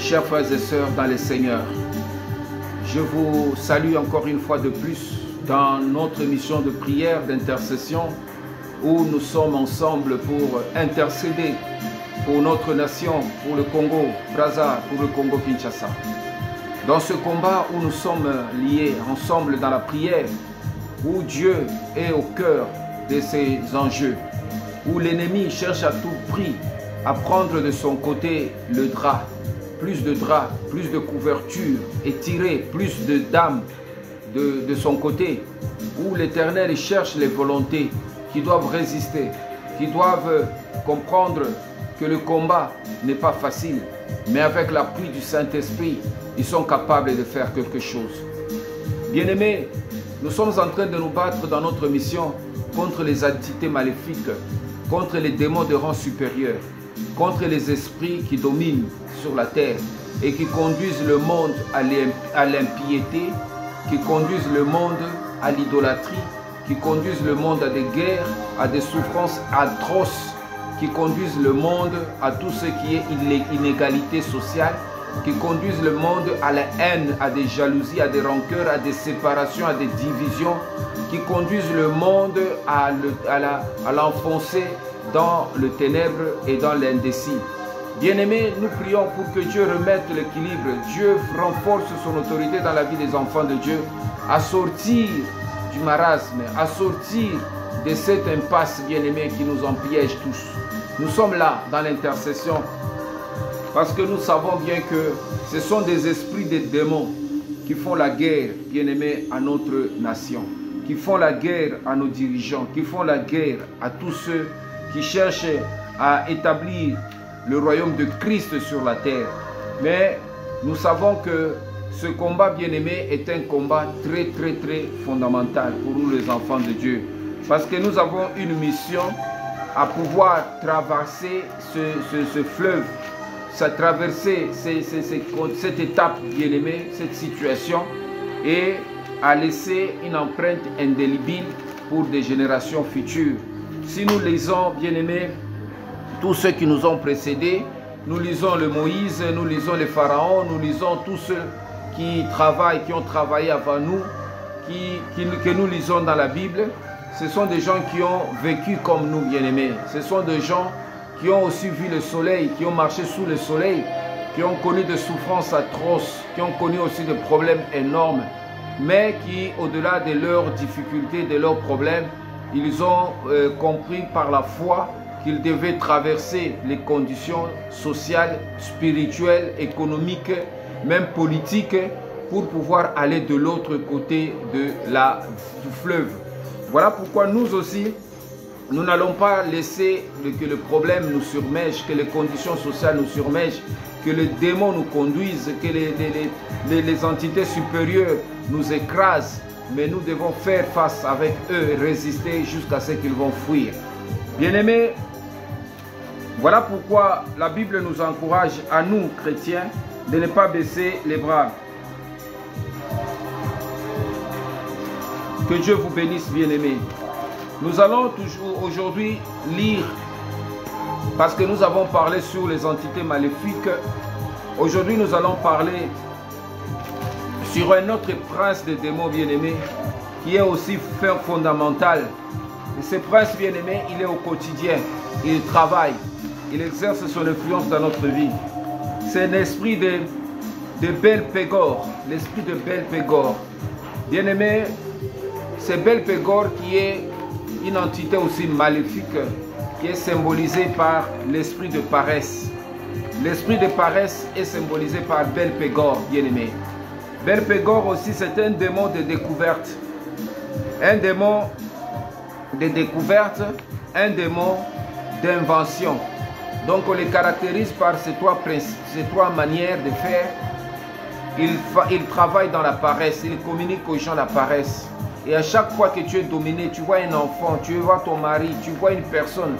Chers frères et sœurs dans le Seigneur, je vous salue encore une fois de plus dans notre mission de prière, d'intercession, où nous sommes ensemble pour intercéder pour notre nation, pour le Congo, Brazza, pour le Congo Kinshasa. Dans ce combat où nous sommes liés ensemble dans la prière, où Dieu est au cœur de ces enjeux, où l'ennemi cherche à tout prix à prendre de son côté le drap, plus de couverture et tirer plus de dames de son côté, où l'Éternel cherche les volontés qui doivent résister, qui doivent comprendre que le combat n'est pas facile, mais avec l'appui du Saint-Esprit, ils sont capables de faire quelque chose. Bien-aimés, nous sommes en train de nous battre dans notre mission contre les entités maléfiques, contre les démons de rang supérieur, contre les esprits qui dominent sur la terre et qui conduisent le monde à l'impiété, qui conduisent le monde à l'idolâtrie, qui conduisent le monde à des guerres, à des souffrances atroces, qui conduisent le monde à tout ce qui est inégalité sociale, qui conduisent le monde à la haine, à des jalousies, à des rancœurs, à des séparations, à des divisions, qui conduisent le monde à l'enfoncer dans le ténèbre et dans l'indécis. Bien-aimés, nous prions pour que Dieu remette l'équilibre. Dieu renforce son autorité dans la vie des enfants de Dieu, à sortir du marasme, à sortir de cette impasse, bien-aimés, qui nous empiège tous. Nous sommes là dans l'intercession parce que nous savons bien que ce sont des esprits des démons qui font la guerre, bien-aimés, à notre nation, qui font la guerre à nos dirigeants, qui font la guerre à tous ceux qui cherchent à établir le royaume de Christ sur la terre. Mais nous savons que ce combat, bien-aimé, est un combat très fondamental pour nous les enfants de Dieu. Parce que nous avons une mission à pouvoir traverser ce fleuve, traverser cette étape, bien-aimé, cette situation, et à laisser une empreinte indélébile pour des générations futures. Si nous lisons, bien-aimés, tous ceux qui nous ont précédés, nous lisons le Moïse, nous lisons les pharaons, nous lisons tous ceux qui travaillent, qui ont travaillé avant nous, que nous lisons dans la Bible, ce sont des gens qui ont vécu comme nous, bien-aimés. Ce sont des gens qui ont aussi vu le soleil, qui ont marché sous le soleil, qui ont connu des souffrances atroces, qui ont connu aussi des problèmes énormes, mais qui, au-delà de leurs difficultés, de leurs problèmes, ils ont compris par la foi qu'ils devaient traverser les conditions sociales, spirituelles, économiques, même politiques, pour pouvoir aller de l'autre côté du fleuve. Voilà pourquoi nous aussi, nous n'allons pas laisser que le problème nous surmerge, que les conditions sociales nous surmergent, que les démons nous conduisent, que les entités supérieures nous écrasent, mais nous devons faire face avec eux et résister jusqu'à ce qu'ils vont fuir. Bien-aimés, voilà pourquoi la Bible nous encourage à nous, chrétiens, de ne pas baisser les bras. Que Dieu vous bénisse, bien-aimés. Nous allons toujours aujourd'hui lire, parce que nous avons parlé sur les entités maléfiques. Aujourd'hui, nous allons parler sur un autre prince des démons, bien-aimés, qui est aussi fondamental. Et ce prince, bien-aimé, il est au quotidien, il travaille, il exerce son influence dans notre vie. C'est l'esprit de Belpégor, l'esprit de Belpégor. Bien-aimé, c'est Belpégor qui est une entité aussi maléfique, qui est symbolisée par l'esprit de paresse. L'esprit de paresse est symbolisé par Belpégor, bien-aimé. Belpégor aussi, c'est un démon de découverte. Un démon de découverte, un démon d'invention. Donc on les caractérise par ces trois manières de faire. Il travaille dans la paresse, il communique aux gens la paresse. Et à chaque fois que tu es dominé, tu vois un enfant, tu vois ton mari, tu vois une personne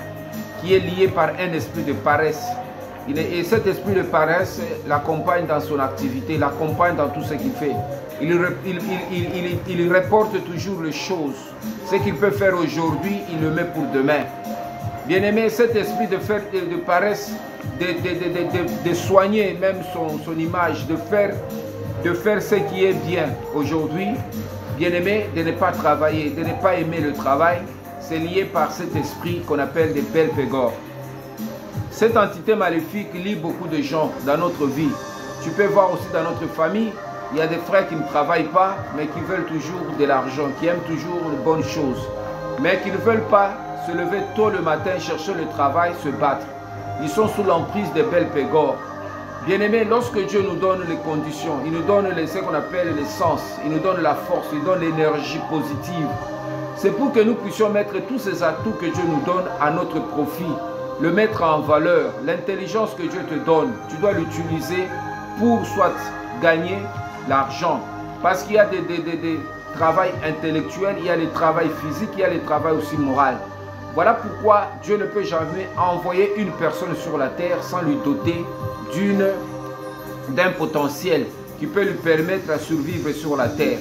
qui est liée par un esprit de paresse. Et cet esprit de paresse l'accompagne dans son activité, l'accompagne dans tout ce qu'il fait. Il reporte toujours les choses. Ce qu'il peut faire aujourd'hui, il le met pour demain. Bien-aimé, cet esprit de paresse de soigner même son image, de faire ce qui est bien aujourd'hui. Bien-aimé, de ne pas travailler, de ne pas aimer le travail, c'est lié par cet esprit qu'on appelle des Belphégor. Cette entité maléfique lie beaucoup de gens dans notre vie. Tu peux voir aussi dans notre famille, il y a des frères qui ne travaillent pas, mais qui veulent toujours de l'argent, qui aiment toujours de bonnes choses, mais qui ne veulent pas se lever tôt le matin, chercher le travail, se battre. Ils sont sous l'emprise des Belphégor. Bien-aimés, lorsque Dieu nous donne les conditions, il nous donne ce qu'on appelle l'essence, il nous donne la force, il nous donne l'énergie positive. C'est pour que nous puissions mettre tous ces atouts que Dieu nous donne à notre profit, le mettre en valeur. L'intelligence que Dieu te donne, tu dois l'utiliser pour soit gagner l'argent. Parce qu'il y a des travail intellectuel, il y a le travail physique, il y a le travail aussi moral. Voilà pourquoi Dieu ne peut jamais envoyer une personne sur la terre sans lui doter d'un potentiel qui peut lui permettre de survivre sur la terre.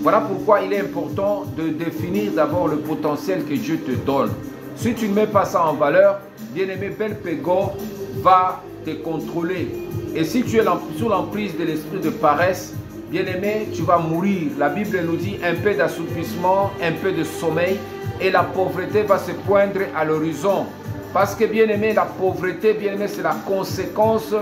Voilà pourquoi il est important de définir d'abord le potentiel que Dieu te donne. Si tu ne mets pas ça en valeur, bien-aimé, Belphégor va te contrôler. Et si tu es sous l'emprise de l'esprit de paresse, bien-aimé, tu vas mourir. La Bible nous dit un peu d'assoupissement, un peu de sommeil, et la pauvreté va se poindre à l'horizon. Parce que, bien-aimé, la pauvreté, bien-aimé, c'est la conséquence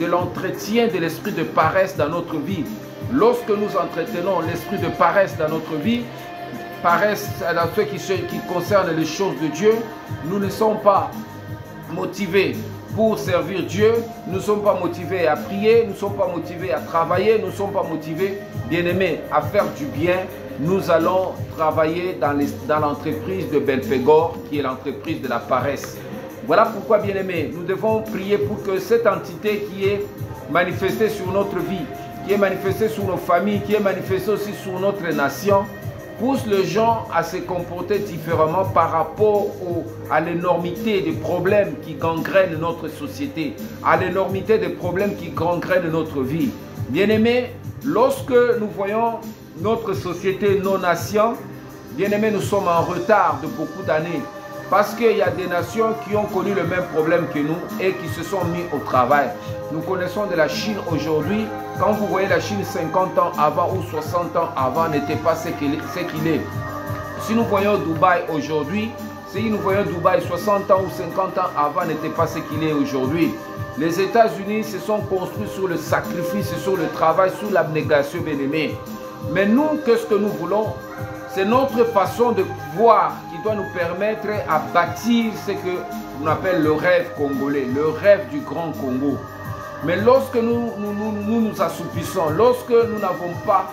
de l'entretien de l'esprit de paresse dans notre vie. Lorsque nous entretenons l'esprit de paresse dans notre vie, paresse dans ce qui concerne les choses de Dieu, nous ne sommes pas motivés pour servir Dieu, nous ne sommes pas motivés à prier, nous ne sommes pas motivés à travailler, nous ne sommes pas motivés, bien-aimés, à faire du bien. Nous allons travailler dans l'entreprise de Belphégor, qui est l'entreprise de la paresse. Voilà pourquoi, bien-aimés, nous devons prier pour que cette entité qui est manifestée sur notre vie, qui est manifestée sur nos familles, qui est manifestée aussi sur notre nation, pousse les gens à se comporter différemment par rapport à l'énormité des problèmes qui gangrènent notre société, à l'énormité des problèmes qui gangrènent notre vie. Bien-aimés, lorsque nous voyons notre société, nos nations, bien-aimés, nous sommes en retard de beaucoup d'années parce qu'il y a des nations qui ont connu le même problème que nous et qui se sont mis au travail. Nous connaissons de la Chine aujourd'hui. Quand vous voyez la Chine 50 ans avant ou 60 ans avant n'était pas ce qu'il est. Si nous voyons Dubaï aujourd'hui, si nous voyons Dubaï 60 ans ou 50 ans avant n'était pas ce qu'il est aujourd'hui. Les États-Unis se sont construits sur le sacrifice, sur le travail, sur l'abnégation, bien-aimés. Mais nous, qu'est-ce que nous voulons? C'est notre façon de voir qui doit nous permettre à bâtir ce que l'on appelle le rêve congolais, le rêve du grand Congo. Mais lorsque nous assoupissons, lorsque nous n'avons pas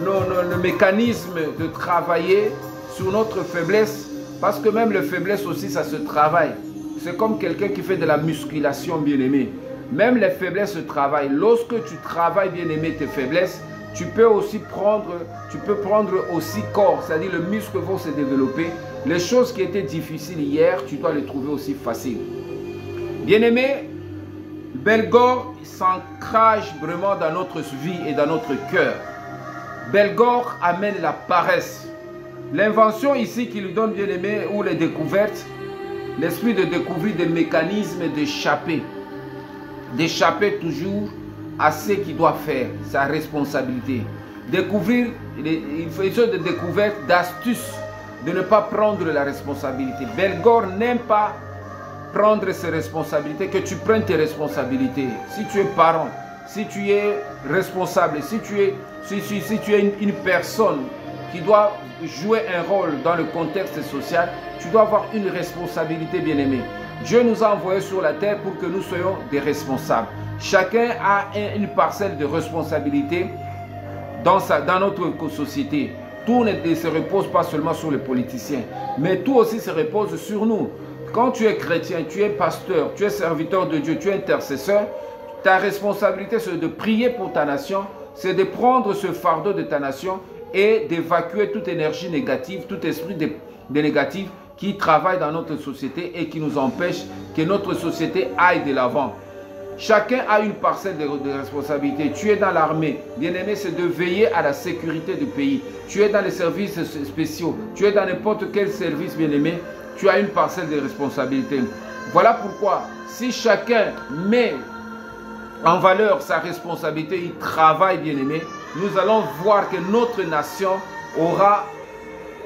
le mécanisme de travailler sur notre faiblesse, parce que même la faiblesse aussi, ça se travaille. C'est comme quelqu'un qui fait de la musculation, bien-aimé. Même les faiblesses se travaillent. Lorsque tu travailles, bien-aimé, tes faiblesses, tu peux prendre aussi corps, c'est-à-dire le muscle va se développer. Les choses qui étaient difficiles hier, tu dois les trouver aussi faciles. Bien-aimé, Belphégor s'ancrage vraiment dans notre vie et dans notre cœur. Belphégor amène la paresse. L'invention ici qui lui donne, bien-aimé, ou les découvertes, l'esprit de découvrir des mécanismes d'échapper. D'échapper toujours à ce qu'il doit faire, sa responsabilité. Découvrir, il faut des découvertes, d'astuces, de ne pas prendre la responsabilité. Belphégor n'aime pas prendre ses responsabilités, que tu prennes tes responsabilités. Si tu es parent, si tu es responsable, si tu es une personne qui doit jouer un rôle dans le contexte social, tu dois avoir une responsabilité, bien-aimé. Dieu nous a envoyés sur la terre pour que nous soyons des responsables. Chacun a une parcelle de responsabilité dans notre société. Tout ne se repose pas seulement sur les politiciens, mais tout aussi se repose sur nous. Quand tu es chrétien, tu es pasteur, tu es serviteur de Dieu, tu es intercesseur, ta responsabilité c'est de prier pour ta nation, c'est de prendre ce fardeau de ta nation et d'évacuer toute énergie négative, tout esprit de négatif qui travaille dans notre société et qui nous empêche que notre société aille de l'avant. Chacun a une parcelle de responsabilité. Tu es dans l'armée. Bien-aimé, c'est de veiller à la sécurité du pays. Tu es dans les services spéciaux. Tu es dans n'importe quel service, bien-aimé. Tu as une parcelle de responsabilité. Voilà pourquoi, si chacun met en valeur sa responsabilité, il travaille, bien-aimé, nous allons voir que notre nation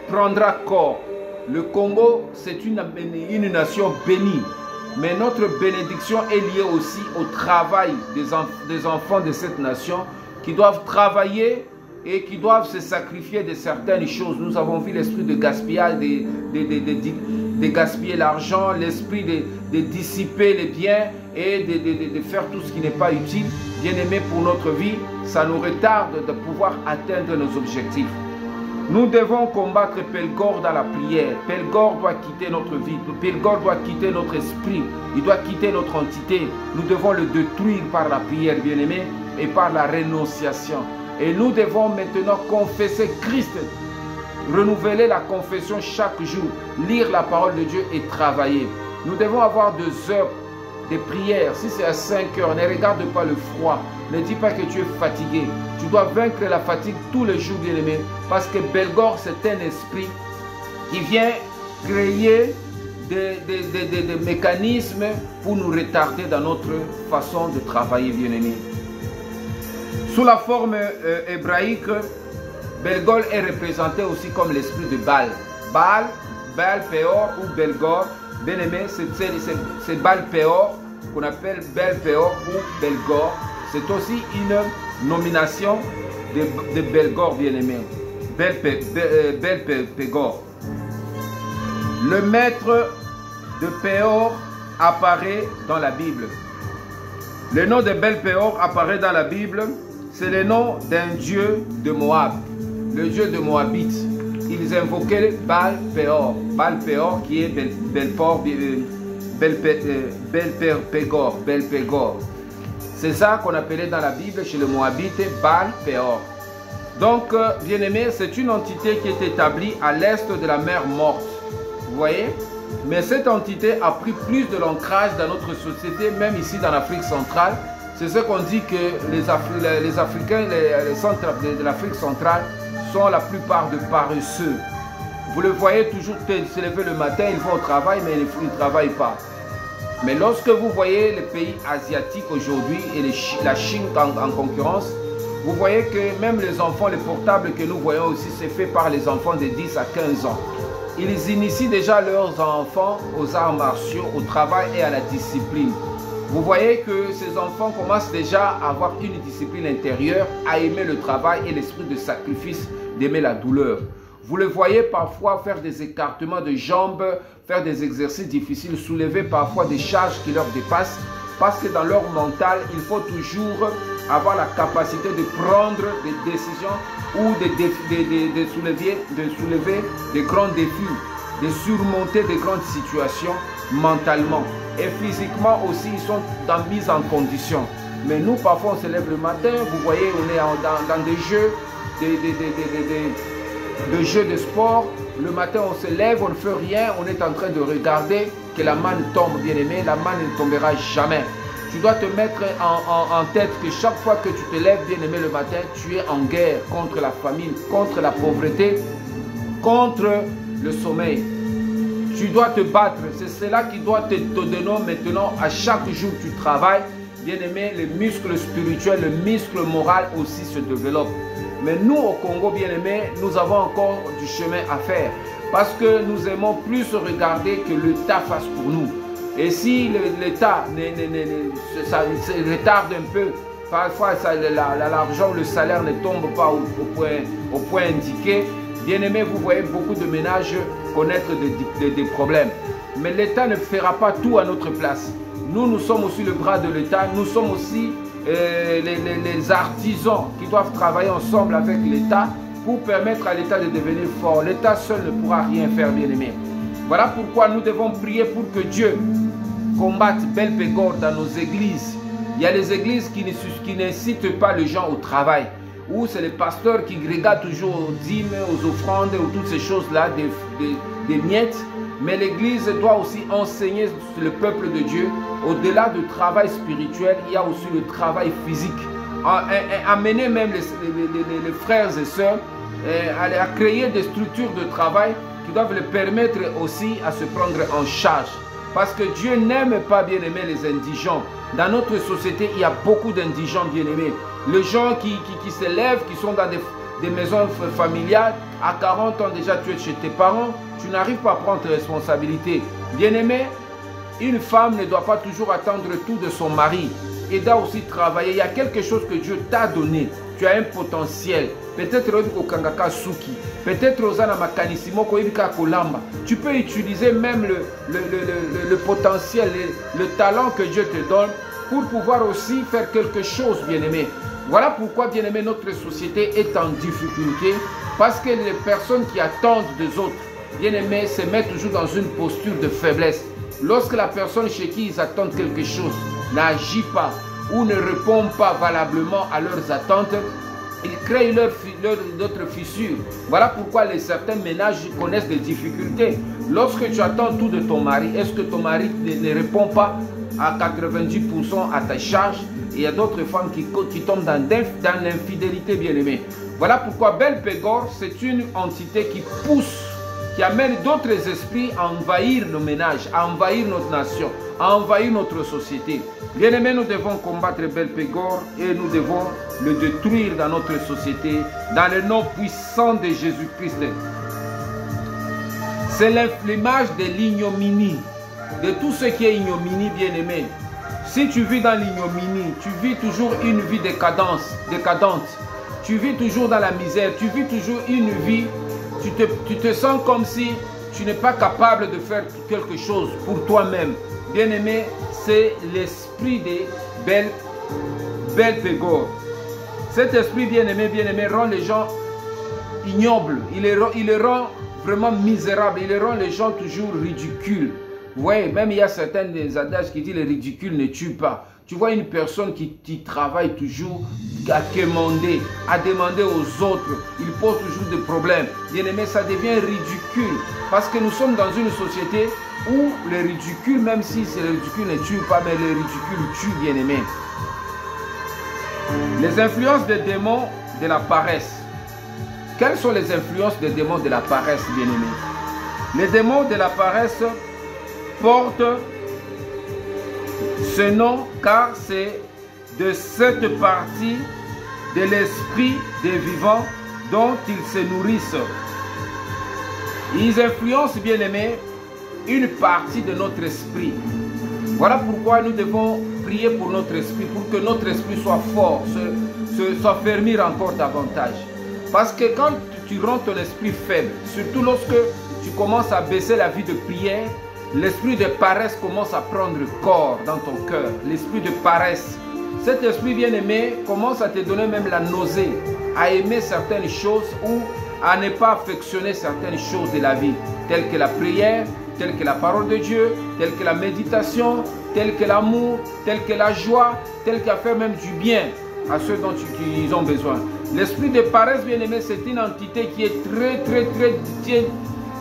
prendra corps. Le Congo, c'est une nation bénie. Mais notre bénédiction est liée aussi au travail des enfants de cette nation qui doivent travailler et qui doivent se sacrifier de certaines choses. Nous avons vu l'esprit de gaspillage, de gaspiller l'argent, l'esprit de dissiper les biens et de faire tout ce qui n'est pas utile. Bien-aimé, pour notre vie, ça nous retarde de pouvoir atteindre nos objectifs. Nous devons combattre Pelgor dans la prière. Pelgor doit quitter notre vie. Pelgor doit quitter notre esprit. Il doit quitter notre entité. Nous devons le détruire par la prière, bien-aimé, et par la renonciation. Et nous devons maintenant confesser Christ. Renouveler la confession chaque jour. Lire la parole de Dieu et travailler. Nous devons avoir 2 heures de prière. Si c'est à 5 heures, ne regarde pas le froid. Ne dis pas que tu es fatigué. Tu dois vaincre la fatigue tous les jours, bien-aimé. Parce que Pelgor, c'est un esprit qui vient créer des mécanismes pour nous retarder dans notre façon de travailler, bien-aimé. Sous la forme hébraïque, Pelgor est représenté aussi comme l'esprit de Baal. Baal Peor ou Pelgor. Bien-aimé, c'est Baal Peor qu'on appelle Baal Peor ou Pelgor. C'est aussi une nomination de Pelgor, bien-aimé. Pelgor. Le maître de Péor apparaît dans la Bible. Le nom de Péor apparaît dans la Bible. C'est le nom d'un dieu de Moab, le dieu de Moabite. Ils invoquaient Baal Péor. Baal Péor qui est Pégor. C'est ça qu'on appelait dans la Bible chez le Moabite Baal Péor. Donc, bien-aimé, c'est une entité qui est établie à l'est de la mer Morte. Vous voyez? Mais cette entité a pris plus de l'ancrage dans notre société, même ici dans l'Afrique centrale. C'est ce qu'on dit que les Africains, les centres de l'Afrique centrale sont la plupart de paresseux. Vous le voyez toujours se lever le matin, ils vont au travail, mais ils ne travaillent pas. Mais lorsque vous voyez les pays asiatiques aujourd'hui et la Chine en concurrence, vous voyez que même les enfants, les portables que nous voyons aussi, c'est fait par les enfants de 10 à 15 ans. Ils initient déjà leurs enfants aux arts martiaux, au travail et à la discipline. Vous voyez que ces enfants commencent déjà à avoir une discipline intérieure, à aimer le travail et l'esprit de sacrifice, d'aimer la douleur. Vous le voyez parfois faire des écartements de jambes, faire des exercices difficiles, soulever parfois des charges qui leur dépassent, parce que dans leur mental, il faut toujours avoir la capacité de prendre des décisions ou de soulever des grands défis, de surmonter des grandes situations mentalement. Et physiquement aussi, ils sont mise en condition. Mais nous, parfois, on se lève le matin, vous voyez, on est dans des jeux, de jeux de sport. Le matin, on se lève, on ne fait rien, on est en train de regarder que la manne tombe, bien aimé, la manne ne tombera jamais. Tu dois te mettre en tête que chaque fois que tu te lèves, bien aimé, le matin, tu es en guerre contre la famine, contre la pauvreté, contre le sommeil. Tu dois te battre. C'est cela qui doit te donner maintenant, à chaque jour que tu travailles. Bien aimé, le muscle spirituel, le muscle moral aussi se développe. Mais nous, au Congo, bien aimé, nous avons encore du chemin à faire. Parce que nous aimons plus regarder que l'État fasse pour nous. Et si l'État retarde un peu, parfois l'argent, le salaire ne tombe pas au point indiqué, bien aimé, vous voyez beaucoup de ménages connaître des problèmes. Mais l'État ne fera pas tout à notre place. Nous sommes aussi le bras de l'État, nous sommes aussi les artisans qui doivent travailler ensemble avec l'État pour permettre à l'État de devenir fort. L'État seul ne pourra rien faire, bien aimé. Voilà pourquoi nous devons prier pour que Dieu combatte Pelgor dans nos églises. Il y a les églises qui n'incitent pas les gens au travail, où c'est les pasteurs qui regardent toujours aux dîmes, aux offrandes, ou toutes ces choses-là, des miettes. Mais l'église doit aussi enseigner le peuple de Dieu. Au-delà du travail spirituel, il y a aussi le travail physique. Amener même les frères et sœurs à créer des structures de travail qui doivent les permettre aussi à se prendre en charge. Parce que Dieu n'aime pas, bien-aimé, les indigents. Dans notre société, il y a beaucoup d'indigents, bien-aimés. Les gens qui se lèvent, qui sont dans des maisons familiales, à 40 ans déjà, tu es chez tes parents, tu n'arrives pas à prendre tes responsabilités. Bien-aimé, une femme ne doit pas toujours attendre tout de son mari. Elle doit aussi travailler. Il y a quelque chose que Dieu t'a donné. Tu as un potentiel. Peut-être au Kangaka Suki. Peut-être aux Anamakanisimo Koibika Kolamba. Tu peux utiliser même le potentiel, le talent que Dieu te donne pour pouvoir aussi faire quelque chose, bien-aimé. Voilà pourquoi, bien-aimé, notre société est en difficulté. Parce que les personnes qui attendent des autres, bien-aimé, se mettent toujours dans une posture de faiblesse. Lorsque la personne chez qui ils attendent quelque chose n'agit pas ou ne répond pas valablement à leurs attentes, ils créent d'autres fissures. Voilà pourquoi certains ménages connaissent des difficultés. Lorsque tu attends tout de ton mari, est-ce que ton mari ne répond pas à 90% à ta charge? Et il y a d'autres femmes qui tombent dans l'infidélité, bien-aimée. Voilà pourquoi Bel Pégor, c'est une entité qui pousse, qui amène d'autres esprits à envahir nos ménages, à envahir notre nation, à envahir notre société. Bien-aimés, nous devons combattre Bel Pégor et nous devons le détruire dans notre société, dans le nom puissant de Jésus-Christ. C'est l'image de l'ignominie, de tout ce qui est ignominie, bien-aimé. Si tu vis dans l'ignominie, tu vis toujours une vie décadente. Tu vis toujours dans la misère, tu vis toujours une vie, tu te sens comme si tu n'es pas capable de faire quelque chose pour toi-même. Bien-aimé, c'est l'esprit de Bel Pégor. Cet esprit, bien-aimé, rend les gens ignobles. Il les rend vraiment misérables. Il les rend les gens toujours ridicules. Oui, même il y a certains des adages qui disent le ridicule ne tue pas. Tu vois une personne qui travaille toujours à quémander, à demander aux autres, il pose toujours des problèmes. Bien-aimé, ça devient ridicule. Parce que nous sommes dans une société où le ridicule, même si le ridicule ne tue pas, mais le ridicule tue, bien-aimé. Les influences des démons de la paresse. Quelles sont les influences des démons de la paresse, bien-aimé? Les démons de la paresse portent ce nom car c'est de cette partie de l'esprit des vivants dont ils se nourrissent. Ils influencent, bien aimé, une partie de notre esprit. Voilà pourquoi nous devons prier pour notre esprit, pour que notre esprit soit fort, soit fermir encore davantage. Parce que quand tu rends ton esprit faible, surtout lorsque tu commences à baisser la vie de prière, l'esprit de paresse commence à prendre corps dans ton cœur. L'esprit de paresse. Cet esprit bien-aimé commence à te donner même la nausée, à aimer certaines choses ou à ne pas affectionner certaines choses de la vie, telles que la prière, telles que la parole de Dieu, telles que la méditation, telles que l'amour, telles que la joie, telles qu'à faire même du bien à ceux dont ils ont besoin. L'esprit de paresse, bien-aimé, c'est une entité qui est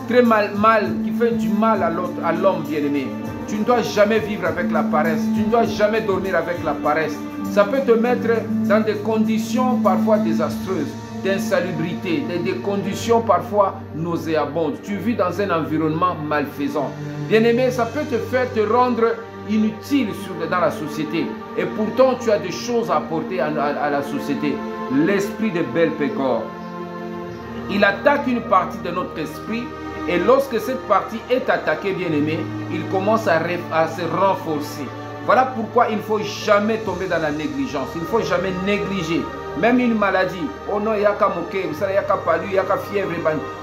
très mal, qui fait du mal à l'homme, bien-aimé. Tu ne dois jamais vivre avec la paresse. Tu ne dois jamais dormir avec la paresse. Ça peut te mettre dans des conditions parfois désastreuses, d'insalubrité, des conditions parfois nauséabondes. Tu vis dans un environnement malfaisant. Bien-aimé, ça peut te faire te rendre inutile dans la société. Et pourtant, tu as des choses à apporter à la société. L'esprit de Bel Pégor. Il attaque une partie de notre esprit. Et lorsque cette partie est attaquée, bien-aimé, il commence à se renforcer. Voilà pourquoi il ne faut jamais tomber dans la négligence. Il ne faut jamais négliger. Même une maladie. Oh non, il y a qu'à moquer, il y a qu'à palu, il y a qu'à fièvre.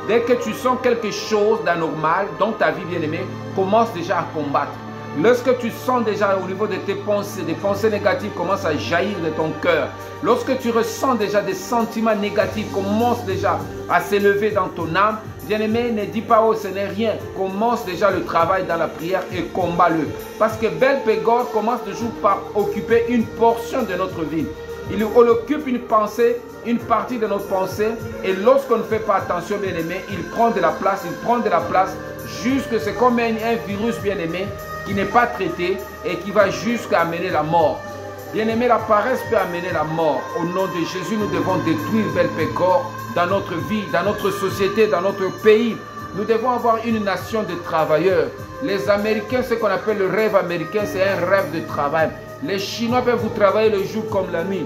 Dès que tu sens quelque chose d'anormal dans ta vie, bien-aimé, commence déjà à combattre. Lorsque tu sens déjà au niveau de tes pensées, des pensées négatives commencent à jaillir de ton cœur. Lorsque tu ressens déjà des sentiments négatifs commencent déjà à s'élever dans ton âme, bien-aimé, ne dis pas oh ce n'est rien. Commence déjà le travail dans la prière et combat-le. Parce que Bel Pégor commence toujours par occuper une portion de notre vie. Il occupe une pensée, une partie de notre pensée. Et lorsqu'on ne fait pas attention, bien-aimé, il prend de la place, jusque c'est comme un virus, bien-aimé, qui n'est pas traité et qui va jusqu'à amener la mort. Bien-aimé, la paresse peut amener la mort. Au nom de Jésus, nous devons détruire Bel Pégor dans notre vie, dans notre société, dans notre pays. Nous devons avoir une nation de travailleurs. Les Américains, ce qu'on appelle le rêve américain, c'est un rêve de travail. Les Chinois peuvent vous travailler le jour comme la nuit.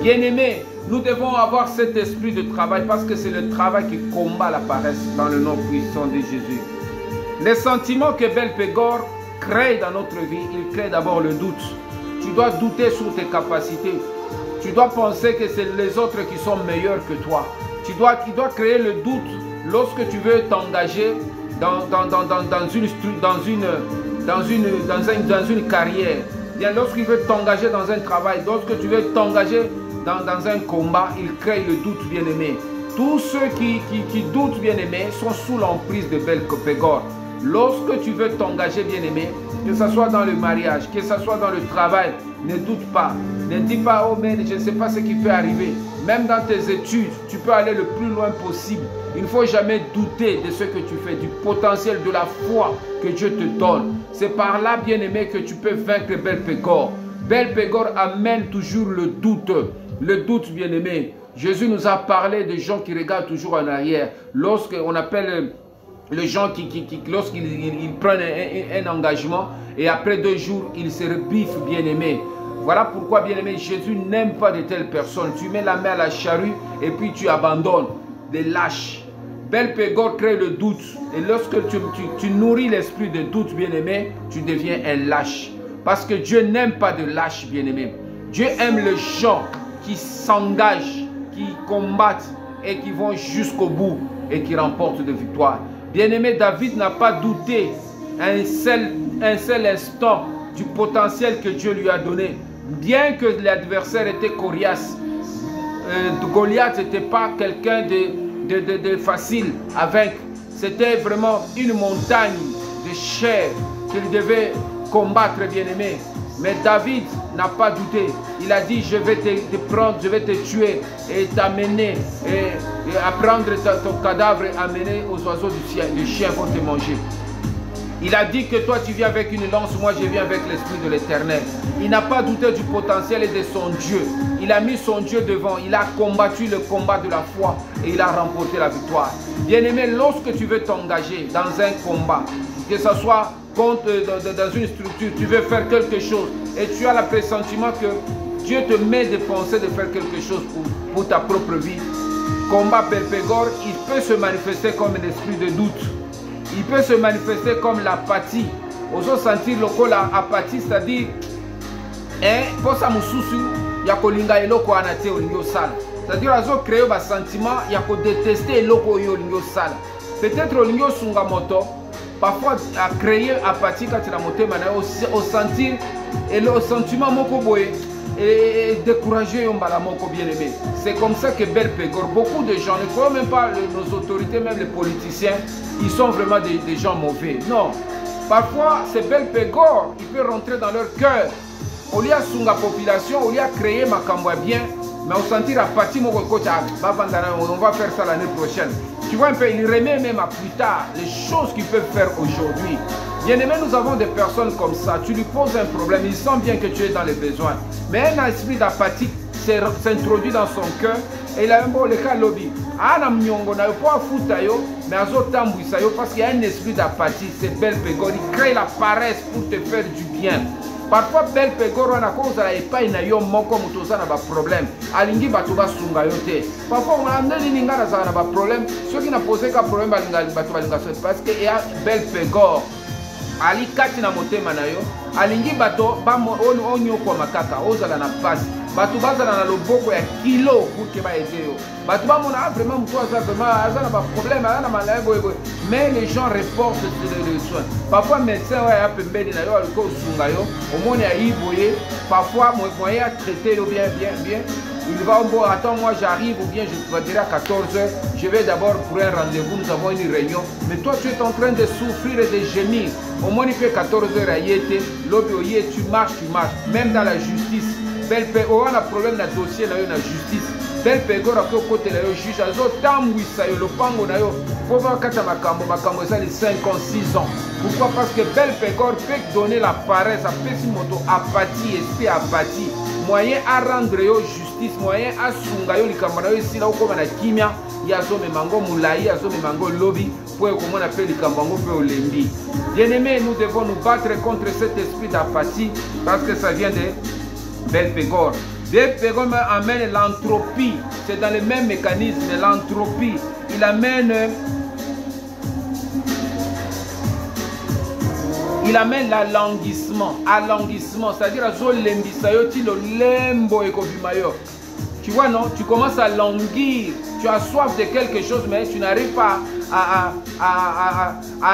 Bien-aimés, nous devons avoir cet esprit de travail parce que c'est le travail qui combat la paresse dans le nom puissant de Jésus. Les sentiments que Belphégor crée dans notre vie, il crée d'abord le doute. Tu dois douter sur tes capacités. Tu dois penser que c'est les autres qui sont meilleurs que toi. Tu dois créer le doute lorsque tu veux t'engager dans une carrière. Bien, lorsqu'il veut t'engager dans un travail, lorsque tu veux t'engager dans un combat, il crée le doute, bien-aimé. Tous ceux qui doutent, bien-aimé, sont sous l'emprise de Belphégor. Lorsque tu veux t'engager, bien-aimé, que ce soit dans le mariage, que ce soit dans le travail, ne doute pas. Ne dis pas, oh mais je ne sais pas ce qui peut arriver. Même dans tes études, tu peux aller le plus loin possible. Il ne faut jamais douter de ce que tu fais, du potentiel, de la foi que Dieu te donne. C'est par là, bien-aimé, que tu peux vaincre Belphégor. Belphégor amène toujours le doute. Le doute, bien-aimé. Jésus nous a parlé de gens qui regardent toujours en arrière. Lorsqu'on appelle les gens lorsqu'ils prennent un engagement et après 2 jours, ils se rebiffent, bien-aimé. Voilà pourquoi, bien-aimé, Jésus n'aime pas de telles personnes. Tu mets la main à la charrue et puis tu abandonnes. Des lâches. Belphégor crée le doute. Et lorsque tu nourris l'esprit de doute, bien-aimé, tu deviens un lâche. Parce que Dieu n'aime pas de lâches, bien-aimé. Dieu aime les gens qui s'engagent, qui combattent et qui vont jusqu'au bout et qui remportent des victoires. Bien-aimé, David n'a pas douté un seul instant du potentiel que Dieu lui a donné. Bien que l'adversaire était coriace, Goliath n'était pas quelqu'un de facile à vaincre. C'était vraiment une montagne de chair qu'il devait combattre, bien-aimé. Mais David n'a pas douté. Il a dit, je vais te prendre, je vais te tuer et t'amener et à prendre ton cadavre et amener aux oiseaux du ciel. Les chiens vont te manger. Il a dit que toi tu viens avec une lance, moi je viens avec l'esprit de l'Éternel. Il n'a pas douté du potentiel et de son Dieu. Il a mis son Dieu devant. Il a combattu le combat de la foi et il a remporté la victoire. Bien-aimé, lorsque tu veux t'engager dans un combat, que ce soit dans une structure, tu veux faire quelque chose et tu as le pressentiment que Dieu te met de penser de faire quelque chose pour ta propre vie. Combat Belphégor, il peut se manifester comme un esprit de doute. Il peut se manifester comme l'apathie. Oso sentir loko la apathie, c'est-à-dire pour ça mususu ya kolinga eloko anate olingo sala. C'est-à-dire azo créer un sentiment ya ko détester eloko yo olingo sala. Peut-être olingo sunga moto, parfois à créer apathie quand tu la moté mana au sentir et le sentiment moko boye et décourager yombala moko bien-aimé. C'est comme ça que Belphégor, beaucoup de gens, ne croient même pas nos autorités, même les politiciens, ils sont vraiment des gens mauvais. Non. Parfois, c'est Belphégor, il peut rentrer dans leur cœur. Au lieu de la population, au lieu de créer ma cambo bien, mais on sentir à partir on va faire ça l'année prochaine. Tu vois un peu, il remet même à plus tard les choses qu'ils peuvent faire aujourd'hui. Bien-aimé, nous avons des personnes comme ça. Tu lui poses un problème, il sent bien que tu es dans les besoins. Mais un esprit d'apathie s'introduit dans son cœur et il a un bon le cas lobby. Mais parce qu'il y a un esprit d'apathie, c'est Belphégor. Il crée la paresse pour te faire du bien. Parfois, Belphégor, on a cause à l'épaille, na yo moko mutoza na ba problème. Alingi batuba sunga yote. Parfois, on a ndeli ninga na ba problème. Ceux qui n'a posé qu'un problème, batuba linga c'est parce que il y a Belphégor. Ali kati na motema na yo. Alingi bato ba onyo kwa makaka. Ozala na pasi. Batu bazala na loboko ya kilo pour que ba aider yo. Batu ba mona vraiment mutoza vraiment azana ba problème, azana malaya boy. Mais les gens reportent les soins. Parfois médecin ouais a pembeni na yo aliko sunga yo. Omoni ya iboye. Parfois moyen à traiter yo bien. Il va bon, attends, moi j'arrive ou bien je vais dire à 14h, je vais d'abord pour un rendez-vous, nous avons une réunion. Mais toi tu es en train de souffrir et de gémir. Au moins il fait 14h à Yété, l'obéoyer, tu marches. Même dans la justice, Belphégor, on a un problème dans le dossier, dans la justice. Belphégor a fait au côté de la juge, il a le pango, il faut voir quand tu as makambo, ça les 5 ans, 6 ans. Pourquoi? Parce que Belphégor peut donner la paresse, à petit moto, apathie, esprit apathie. Moyen à rendre yo justice, moyen à sunga yo likamana yo sila ukoma na kimia ya zo memango mulai ya zo memango lobby pour comment on appelle les Kambango pour Olembi. Bien aimé, nous devons nous battre contre cet esprit d'apathie parce que ça vient de Belphégor. Belphégor amène l'entropie, c'est dans le même mécanisme, l'entropie. Il amène l'alanguissement, c'est-à-dire à Zolembisayo, tu le lembo et kobimayo. Tu vois, non? Tu commences à languir, tu as soif de quelque chose, mais tu n'arrives pas à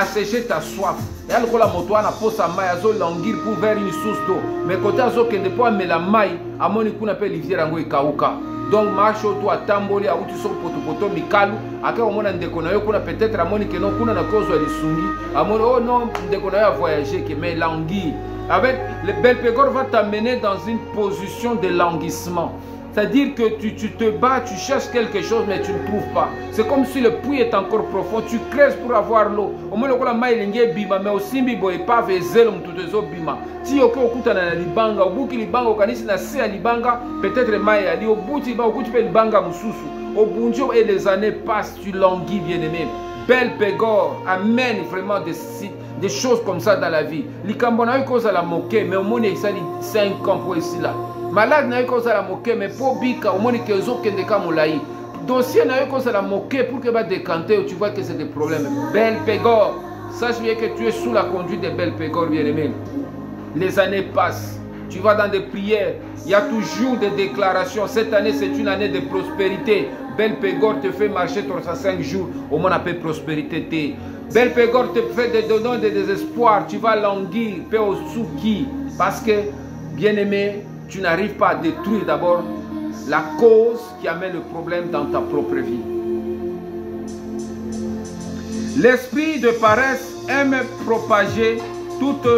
assécher ta soif. Et alors, la moto, on a posé sa maille, à languir pour vers une source d'eau. Mais quand tu as dit que mais la maille, à mon écoute, on appelle l'hiver en Kauka. Donc, marche autour à Tamboli, à où tu sors poto, Mikalu, à quel moment on déconne, peut-être à mon écoute, on a cause de l'Issungi, à mon oh non, on déconne à voyager, mais languir. Avec le Belphégor va t'amener dans une position de languissement. C'est-à-dire que tu te bats, tu cherches quelque chose, mais tu ne trouves pas. C'est comme si le puits est encore profond. Tu creuses pour avoir l'eau. Au moins, le maï bima, mais aussi bibo et pas vezelum tout les autres bima. Si au kuta na libanga, au bout qui libanga, au kanisi na se libanga, peut-être maï ali au bout tu peux libanga mususu. Au bunjo et les années passent, tu languis bien aimé. Belphégor amène vraiment des choses comme ça dans la vie. Les Cambodgiens ont cause à la moquer, mais au moins il s'est 5 ans pour ici là. Malade n'a eu cause à la moquer, mais pour bika, au moins il y a des cas moulaï. Dossier n'a eu cause à la moquer pour que va décanter, tu vois que c'est des problèmes. Belphégor, sache bien que tu es sous la conduite de Belphégor, bien aimé. Les années passent, tu vas dans des prières, il y a toujours des déclarations. Cette année, c'est une année de prospérité. Belphégor te fait marcher 305 jours, au moins on appelle prospérité. Belphégor te fait des dons de désespoir, tu vas languir, paix au souki, parce que, bien aimé, tu n'arrives pas à détruire d'abord la cause qui amène le problème dans ta propre vie. L'esprit de paresse aime propager toute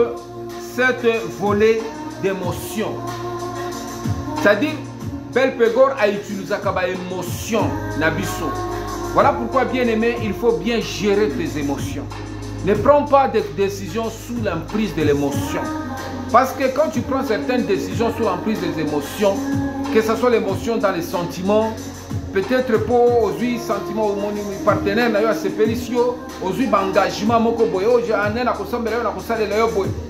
cette volée d'émotions. C'est-à-dire, Belphégor a utilisé comme émotion Nabiso. Voilà pourquoi, bien aimé, il faut bien gérer tes émotions. Ne prends pas de décisions sous l'emprise de l'émotion. Parce que quand tu prends certaines décisions sous l'emprise des émotions, que ce soit l'émotion dans les sentiments, peut-être pour aujourd'hui sentiments au mon partenaire, aujourd'hui engagement,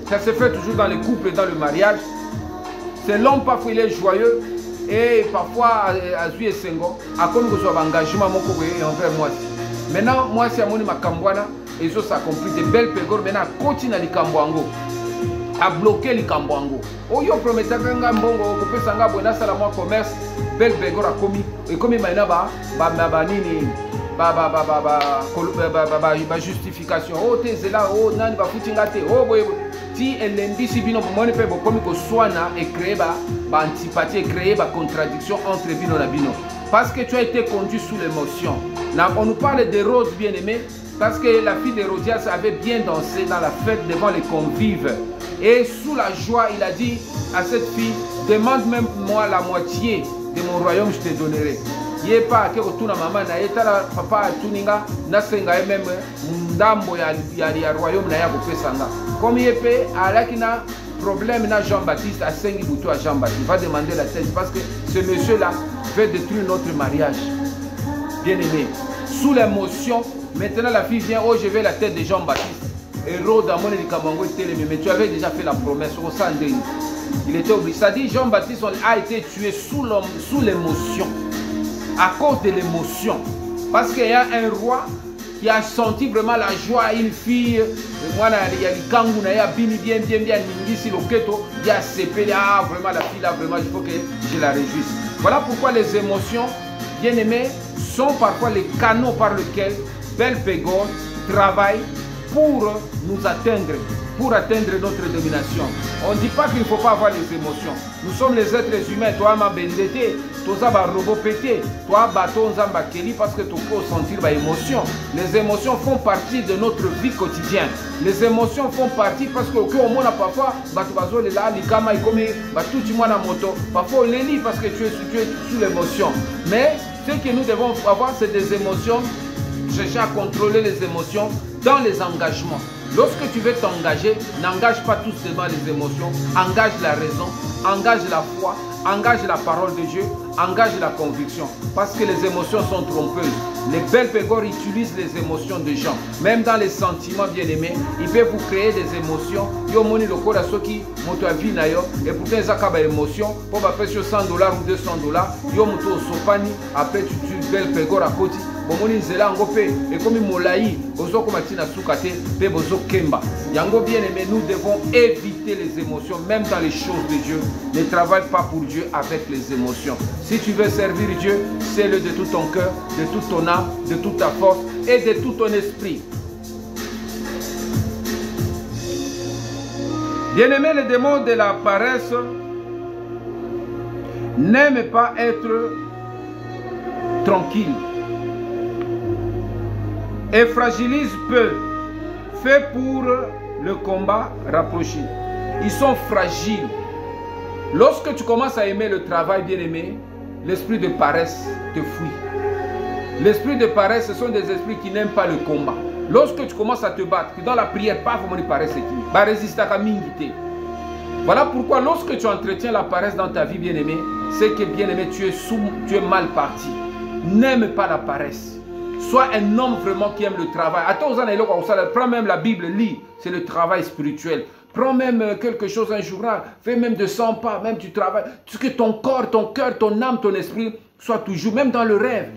ça se fait toujours dans les couples et dans le mariage. C'est l'homme parfois il est joyeux et parfois à Zui et Sengo, à cause de son engagement envers moi. Maintenant, moi c'est à mon makambwana et ça s'accomplit de Belphégor maintenant continue à l'ikambwango. A bloqué les Kambango. Oyo promettait que Ngambongo, que Sanga Buena Salama commerce, Belphégor a commis, et comme il m'a justification. Oh, t'es là, oh, nan, va foutingate, oh, boy, ti et lundi, si bino, mon épée, comme il soina et créer, antipathie, créer, contradiction entre bino et bino. Parce que tu as été conduit sous l'émotion. On nous parle de Rose bien-aimée, parce que la fille d'Hérodias avait bien dansé dans la fête devant les convives. Et sous la joie, il a dit à cette fille, demande même moi la moitié de mon royaume, je te donnerai. Il n'y a pas que tu na maman na etala papa tuninga na senga même ndambo ya royaume na ya kopesanga. Comme il peut alaki na problème na Jean-Baptiste à sengi buto à Jean-Baptiste, il va demander la tête parce que ce monsieur là veut détruire notre mariage. Bien aimé, sous l'émotion, maintenant la fille vient, oh je veux la tête de Jean-Baptiste. Hérode à mon Kabango mais tu avais déjà fait la promesse au sein de lui. Il était obligé. Ça dit Jean-Baptiste a été tué sous l'émotion. À cause de l'émotion. Parce qu'il y a un roi qui a senti vraiment la joie à une fille. Moi, il y a les kangou, il y a bien, ici le keto, il y a CP, ah vraiment la fille là, vraiment il faut que je la réjouisse. Voilà pourquoi les émotions, bien aimées, sont parfois les canaux par lesquels Belphégor travaille pour nous atteindre, pour atteindre notre domination. On ne dit pas qu'il ne faut pas avoir les émotions. Nous sommes les êtres humains. Toi, ma bendete, toi, ça va robot pété, toi, bâton, zamba keli, parce que tu peux sentir les émotions. Les émotions font partie de notre vie quotidienne. Les émotions font partie parce que au moins parfois, tu es là, les kama, tout le monde en moto. Parfois, on les lit parce que tu es sous l'émotion. Mais ce que nous devons avoir, c'est des émotions. Chercher à contrôler les émotions dans les engagements. Lorsque tu veux t'engager, n'engage pas tout simplement les émotions, engage la raison, engage la foi, engage la parole de Dieu, engage la conviction. Parce que les émotions sont trompeuses. Les belles pégores utilisent les émotions des gens. Même dans les sentiments bien-aimés, ils peuvent vous créer des émotions. Yo moni le code à ceux qui montent à vie et pourtant ils ont des émotions. Pour faire sur $100 ou $200, yo monte au sopani. Après tu tues belle pégore à côté. Bomoni nzela ngo pe et comme molai ozo komatina sukate pe bozo kemba yango bien aimé, nous devons éviter les émotions même dans les choses de Dieu. Ne travaille pas pour Dieu avec les émotions. Si tu veux servir Dieu, fais-le de tout ton cœur, de toute ton âme, de toute ta force et de tout ton esprit. Bien-aimé, le démon de la paresse n'aime pas être tranquille et fragilise peu, fait pour le combat rapproché. Ils sont fragiles. Lorsque tu commences à aimer le travail, bien-aimé, l'esprit de paresse te fuit. L'esprit de paresse, ce sont des esprits qui n'aiment pas le combat. Lorsque tu commences à te battre, dans la prière, pas vraiment de paresse qui va résister à mingité. Voilà pourquoi lorsque tu entretiens la paresse dans ta vie, bien-aimé, c'est que, bien-aimé, tu es mal parti. N'aime pas la paresse. Sois un homme vraiment qui aime le travail. Prends même la Bible, lis. C'est le travail spirituel. Prends même quelque chose, un journal. Fais même de 100 pas, même tu travailles. Que ton corps, ton cœur, ton âme, ton esprit soit toujours, même dans le rêve.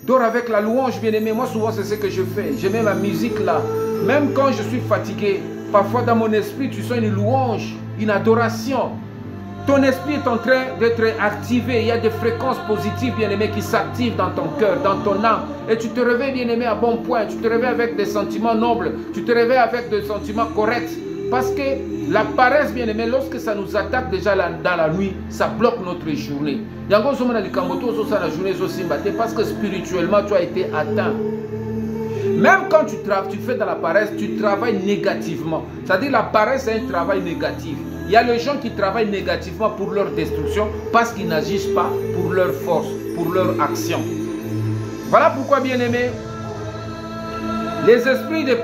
Dors avec la louange, bien-aimé. Moi, souvent, c'est ce que je fais. Je mets ma musique là. Même quand je suis fatigué, parfois dans mon esprit, tu sens une louange, une adoration. Ton esprit est en train d'être activé. Il y a des fréquences positives, bien-aimé, qui s'activent dans ton cœur, dans ton âme. Et tu te réveilles, bien-aimé, à bon point. Tu te réveilles avec des sentiments nobles. Tu te réveilles avec des sentiments corrects. Parce que la paresse, bien-aimé, lorsque ça nous attaque déjà dans la nuit, ça bloque notre journée. Parce que spirituellement, tu as été atteint. Même quand tu fais dans la paresse, tu travailles négativement. C'est-à-dire la paresse, c'est un travail négatif. Il y a les gens qui travaillent négativement pour leur destruction parce qu'ils n'agissent pas pour leur force, pour leur action. Voilà pourquoi, bien-aimés, les esprits de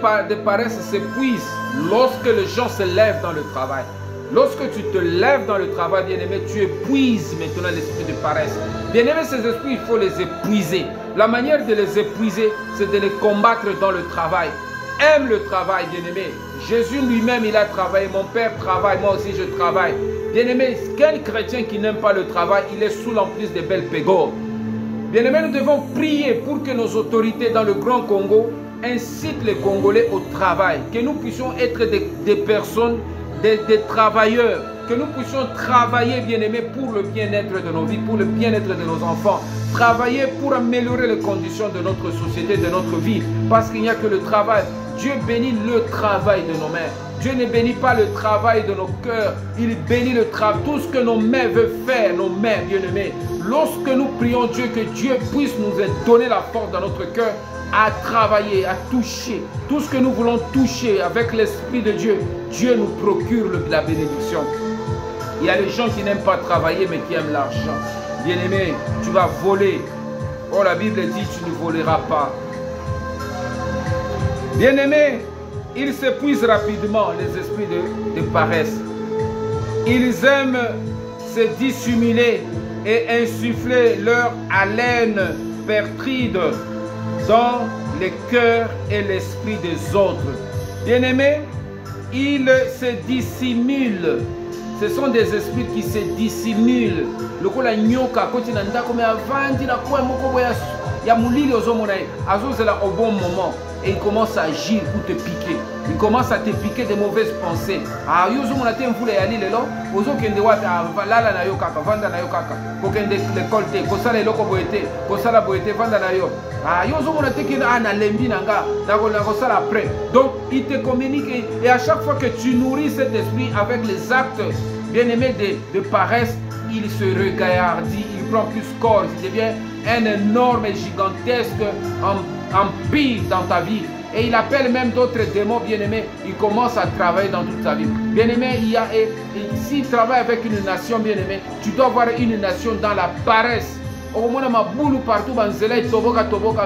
paresse s'épuisent lorsque les gens se lèvent dans le travail. Lorsque tu te lèves dans le travail, bien-aimé, tu épuises maintenant l'esprit de paresse. Bien-aimé, ces esprits, il faut les épuiser. La manière de les épuiser, c'est de les combattre dans le travail. Aime le travail, bien-aimé. Jésus lui-même, il a travaillé. Mon Père travaille, moi aussi je travaille. Bien-aimé, quel chrétien qui n'aime pas le travail, il est sous l'emprise des belles pégores. Bien-aimé, nous devons prier pour que nos autorités dans le Grand Congo incitent les Congolais au travail. Que nous puissions être des personnes, des travailleurs. Que nous puissions travailler, bien-aimé, pour le bien-être de nos vies, pour le bien-être de nos enfants. Travailler pour améliorer les conditions de notre société, de notre vie. Parce qu'il n'y a que le travail. Dieu bénit le travail de nos mains. Dieu ne bénit pas le travail de nos cœurs. Il bénit le travail. Tout ce que nos mains veulent faire, nos mains, bien-aimés. Lorsque nous prions Dieu, que Dieu puisse nous donner la force dans notre cœur à travailler, à toucher. Tout ce que nous voulons toucher avec l'Esprit de Dieu, Dieu nous procure la bénédiction. Il y a des gens qui n'aiment pas travailler, mais qui aiment l'argent. Bien-aimé, tu vas voler. Oh, la Bible dit, tu ne voleras pas. Bien-aimés, ils s'épuisent rapidement, les esprits de paresse. Ils aiment se dissimuler et insuffler leur haleine pertride dans les cœurs et l'esprit des autres. Bien-aimés, ils se dissimulent. Ce sont des esprits qui se dissimulent. Le kola nyoka koti na ndako me avandi na kwa moko boya ya mulili ozomona azozela au bon moment et il commence à agir pour te piquer. Il commence à te piquer de mauvaises pensées. Ah yozomona te mvula ya lilelo ozokende wapi lala na yo kaka vanda na yo kaka kokende l'école te kosala eloko boyete kosala boyete vanda na yo. Ah yozomona te ki na lembi nanga na kosala après. Donc il te communique et à chaque fois que tu nourris cet esprit avec les actes bien-aimés de paresse, il se regaillardit, il prend plus corps, il devient un énorme et gigantesque empire dans ta vie. Et il appelle même d'autres démons bien-aimés, il commence à travailler dans toute sa vie. Bien-aimé, s'il travaille avec une nation bien-aimée, tu dois voir une nation dans la paresse. au moins ma boule partout,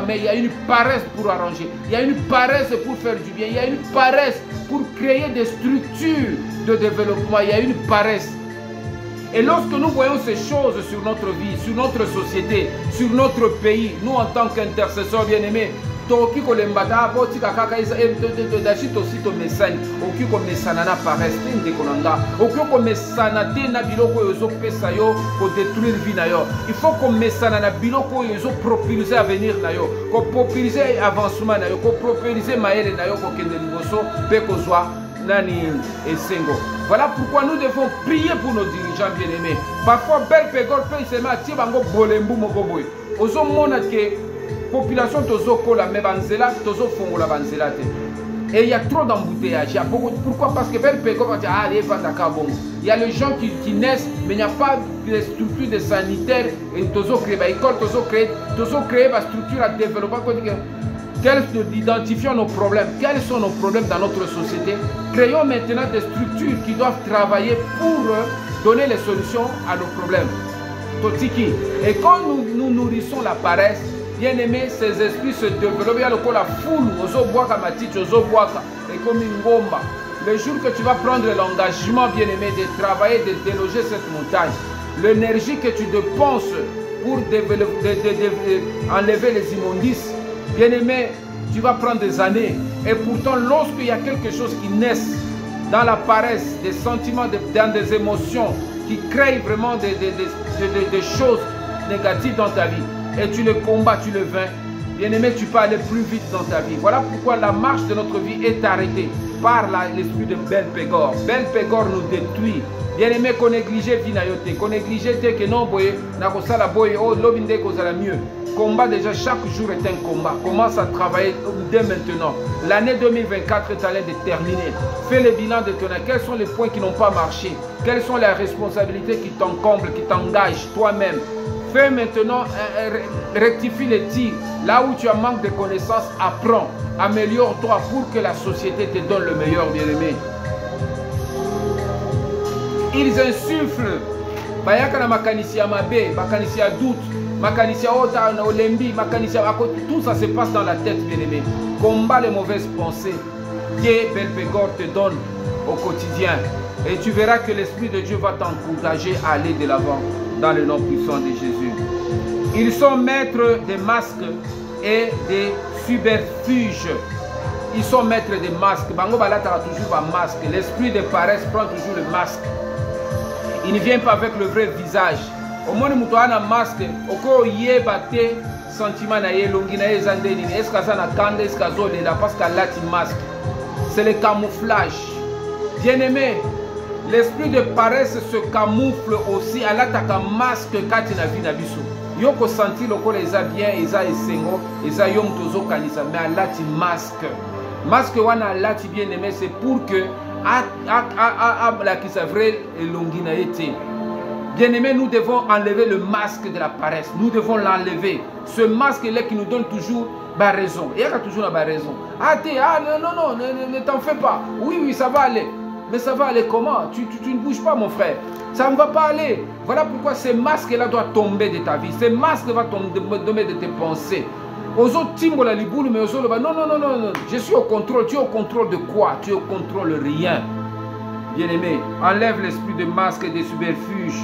mais il y a une paresse pour arranger, il y a une paresse pour faire du bien, il y a une paresse pour créer des structures de développement, il y a une paresse. Et lorsque nous voyons ces choses sur notre vie, sur notre société, sur notre pays, nous en tant qu'intercesseurs bien-aimés, toki kolembata botika kaka isa dashito sito mesani oki ko mesana na pareste ndekonanga oki ko mesana te na biloko yozo pesa yo ko détruire vie na yo. Il faut ko mesana na biloko yozo propulser avenir na yo, ko propulser avancement na yo, ko propulser maele na yo ko kende liboso pe ko zwa nani esengo. Voilà pourquoi nous devons prier pour nos dirigeants bien-aimés. Parfois bel pegor pe sema ti bango bolembu mokoboy ozo mona ke population tozoko la mais banzela tozo fongo la banzela te. Et il y a trop d'embouteillages. Il y a beaucoup. Pourquoi? Parce que bel pego va dire ah les vandaka bon. Il y a les gens qui naissent mais il n'y a pas de structure de sanitaire et tozo créer ba école tozo créer ba structure à développer identifions nos problèmes. Quels sont nos problèmes dans notre société? Créons maintenant des structures qui doivent travailler pour donner les solutions à nos problèmes. Totiki. Et quand nous nourrissons la paresse, bien aimé, ces esprits se développent. Il y a le la foule, et comme une bombe. Le jour que tu vas prendre l'engagement, bien aimé, de travailler, de déloger cette montagne, l'énergie que tu dépenses pour enlever les immondices, bien aimé, tu vas prendre des années. Et pourtant, lorsqu'il y a quelque chose qui naît dans la paresse, des sentiments, dans des émotions qui créent vraiment des choses négatives dans ta vie, et tu le combats, tu le vains, bien aimé, tu peux aller plus vite dans ta vie. Voilà pourquoi la marche de notre vie est arrêtée par l'esprit de Belpégor. Belpégor nous détruit. Bien aimé, qu'on néglige Vinayote, qu'on néglige que non, boye, n'a pas ça la boye, oh, l'obinde cause la mieux. Combat déjà, chaque jour est un combat. Commence à travailler dès maintenant. L'année 2024 est en train de terminer. Fais le bilan de ton année. Quels sont les points qui n'ont pas marché? Quelles sont les responsabilités qui t'encombrent, qui t'engagent toi-même? Fais maintenant, rectifie les tirs. Là où tu as manque de connaissances, apprends. Améliore-toi pour que la société te donne le meilleur, bien-aimé. Ils insufflent. Bayaka makanisia mabe, makanisia doute, makanisia ota olembi, makanisia tout ça se passe dans la tête, bien-aimé. Combat les mauvaises pensées que Belpégor te donne au quotidien. Et tu verras que l'Esprit de Dieu va t'encourager à aller de l'avant dans le nom puissant de Jésus. Ils sont maîtres des masques et des subterfuges. Ils sont maîtres des masques. Bango Balata a toujours un masque. L'esprit de paresse prend toujours le masque. Il ne vient pas avec le vrai visage. Au moins, nous avons un masque. Oko yebate sentiment na yelongi na yezandeni. Est-ce que ça na kande, est-ce que ça là parce qu'elle a un masque. C'est le camouflage. Bien aimé, l'esprit de paresse se camoufle aussi à l'attaque masque quand il a vu Nabiso. Yoko senti loko les a bien, ils a esengo, ils a yom tozo kanisa, mais à lati masque. Masque wana lati bien aimé, c'est pour que la qui c'est vrai longina été. Bien aimé, nous devons enlever le masque de la paresse. Nous devons l'enlever. Ce masque-là qui nous donne toujours la raison. Il y a toujours la raison. Non, ne t'en fais pas. Oui, ça va aller. Mais ça va aller comment? Tu ne bouges pas, mon frère. Ça ne va pas aller. Voilà pourquoi ce masque-là doit tomber de ta vie. Ce masque va tomber de tes pensées. Aux autres, timbola liboule, mais aux autres, non. Je suis au contrôle. Tu es au contrôle de quoi? Tu es au contrôle de rien. Bien-aimé, enlève l'esprit de masque et de subterfuge.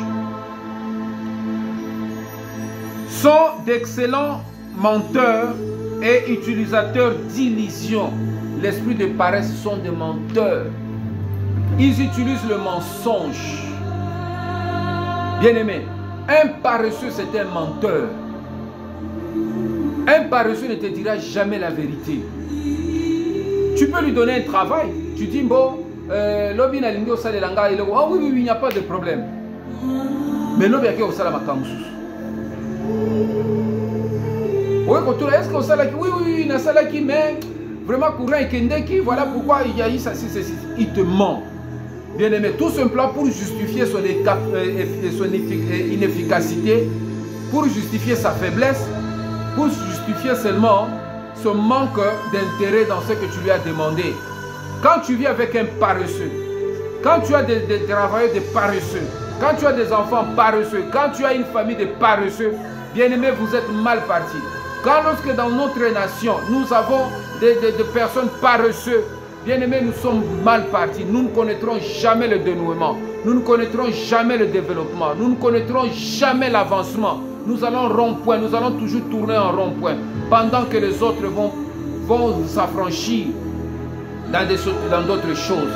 Sont d'excellents menteurs et utilisateurs d'illusions. L'esprit de paresse sont des menteurs. Ils utilisent le mensonge. Bien-aimé, un paresseux c'est un menteur. Un paresseux ne te dira jamais la vérité. Tu peux lui donner un travail. Tu dis bon, l'obi na lingo sa de langa il oh oui, il n'y a pas de problème. Mais l'obi a qui au salama kamsus. Oui, est-ce qu'on sala qui oui, na sala qui mais vraiment courant et kende qui voilà pourquoi il y a eu ça c'est il te ment. Bien aimé, tout simplement pour justifier son inefficacité, pour justifier sa faiblesse, pour justifier seulement son manque d'intérêt dans ce que tu lui as demandé. Quand tu vis avec un paresseux, quand tu as des travailleurs de paresseux, quand tu as des enfants paresseux, quand tu as une famille de paresseux, bien-aimés, vous êtes mal partis. Quand lorsque dans notre nation, nous avons des personnes paresseuses, bien-aimés, nous sommes mal partis. Nous ne connaîtrons jamais le dénouement. Nous ne connaîtrons jamais le développement. Nous ne connaîtrons jamais l'avancement. Nous allons rond-point. Nous allons toujours tourner en rond-point. Pendant que les autres vont s'affranchir dans d'autres choses.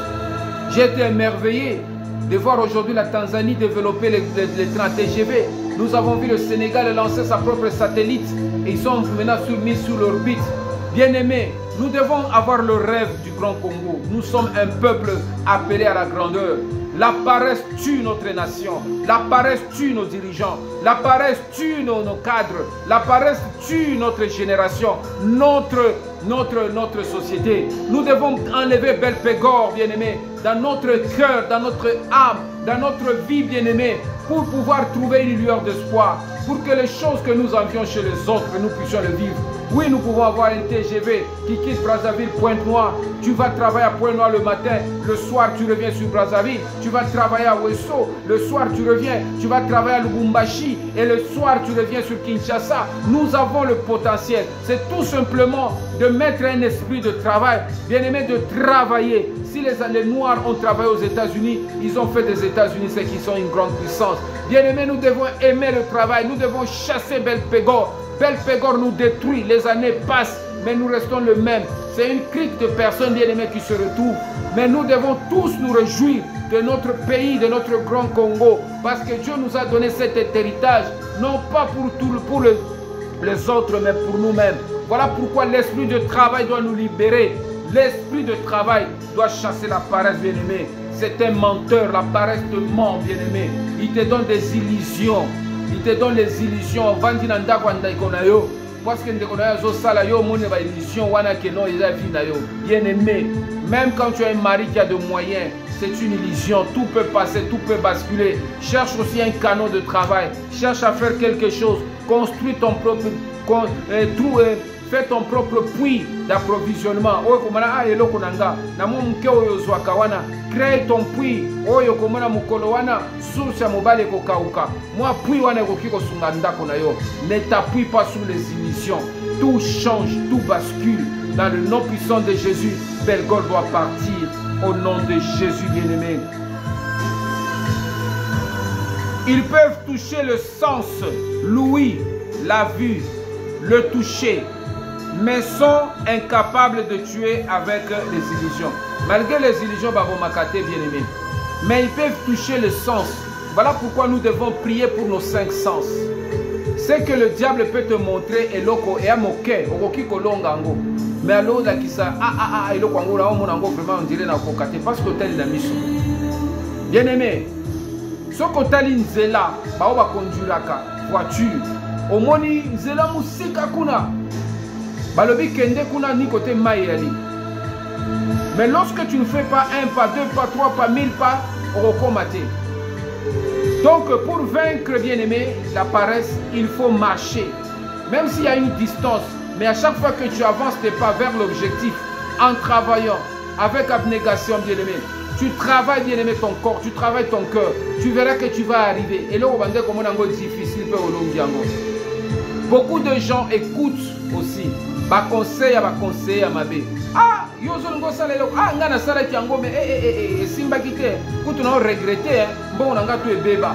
J'ai été émerveillé de voir aujourd'hui la Tanzanie développer les trains TGV. Nous avons vu le Sénégal lancer sa propre satellite. Et ils sont maintenant mis sur l'orbite. Bien-aimés, nous devons avoir le rêve du Grand Congo. Nous sommes un peuple appelé à la grandeur. La paresse tue notre nation. La paresse tue nos dirigeants. La paresse tue nos cadres. La paresse tue notre génération, notre société. Nous devons enlever Belpégor, bien-aimés, dans notre cœur, dans notre âme, dans notre vie, bien-aimés, pour pouvoir trouver une lueur d'espoir, pour que les choses que nous envions chez les autres, nous puissions le vivre. Oui, nous pouvons avoir un TGV qui quitte Brazzaville, Pointe-Noire. Tu vas travailler à Pointe-Noire le matin, le soir tu reviens sur Brazzaville. Tu vas travailler à Wesso, le soir tu reviens. Tu vas travailler à Lubumbashi et le soir tu reviens sur Kinshasa. Nous avons le potentiel. C'est tout simplement de mettre un esprit de travail, bien aimé, de travailler. Si les Noirs ont travaillé aux États-Unis, ils ont fait des États-Unis, c'est qu'ils sont une grande puissance. Bien aimé, nous devons aimer le travail. Nous devons chasser Belpégor. Belpégor nous détruit, les années passent, mais nous restons le même. C'est une clique de personnes bien-aimées qui se retrouvent. Mais nous devons tous nous réjouir de notre pays, de notre grand Congo, parce que Dieu nous a donné cet héritage, non pas pour les autres, mais pour nous-mêmes. Voilà pourquoi l'esprit de travail doit nous libérer. L'esprit de travail doit chasser la paresse, bien-aimé. C'est un menteur, la paresse te ment, bien-aimé. Il te donne des illusions. Il te donne les illusions. Parce que bien aimé, même quand tu as un mari qui a de moyens, c'est une illusion. Tout peut passer, tout peut basculer. Cherche aussi un canon de travail. Cherche à faire quelque chose. Construis ton propre... Fais ton propre puits d'approvisionnement. Crée ton puits. Ne t'appuie pas sur les illusions. Tout change, tout bascule. Dans le nom puissant de Jésus, Belpégor doit partir. Au nom de Jésus bien-aimé. Ils peuvent toucher le sens, l'ouïe, la vue, le toucher, mais sont incapables de tuer avec les illusions. Malgré les illusions, bien aimé, mais ils peuvent toucher le sens. Voilà pourquoi nous devons prier pour nos 5 sens. C'est que le diable peut te montrer et loko et amoke okoki kolongango. Mais alors là qui ça et loko ngo là on vraiment on dirait na kokate parce que tel la mission. Bien aimé, ce que tali nzela ba ba conduiraka voiture. Omoni nzela musika kuna. Balobi kende kuna ni côté mayeli. Mais lorsque tu ne fais pas 1 pas, 2 pas, 3 pas, 1000 pas, on recommate. Donc pour vaincre bien-aimé la paresse, il faut marcher. Même s'il y a une distance, mais à chaque fois que tu avances tes pas vers l'objectif, en travaillant, avec abnégation bien-aimé, tu travailles bien-aimé ton corps, tu travailles ton cœur, tu verras que tu vas arriver. Et là, on va dire comment on est difficile. Beaucoup de gens écoutent aussi. Ba conseil à ma bé. Ah, yo zongo salelo. Ah, ngana sala kiango mais simba kité. Kutu na regretter bon nga tu beba.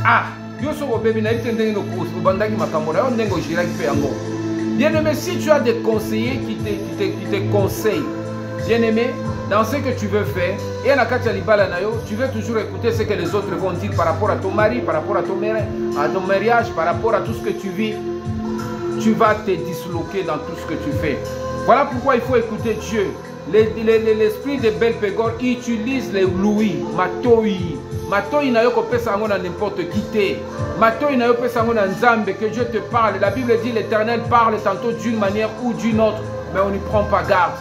Ah, yo so bébé na itende no course bandaki makambo na ndengo jira ki pe yango. Bien-aimé, si tu as des conseillers qui te conseillent, bien-aimé, dans ce que tu veux faire, et na katia libala na yo, tu veux toujours écouter ce que les autres vont dire par rapport à ton mari, par rapport à ton mariage, par rapport à tout ce que tu vis. Tu vas te disloquer dans tout ce que tu fais. Voilà pourquoi il faut écouter Dieu. L'esprit de Belpégor utilise les louis, matoi. Matoi na yo kopesa ngo na n'importe qui te. Matoi na yo pesa ngo na nzambe, que Dieu te parle. La Bible dit l'Éternel parle tantôt d'une manière ou d'une autre, mais on n'y prend pas garde.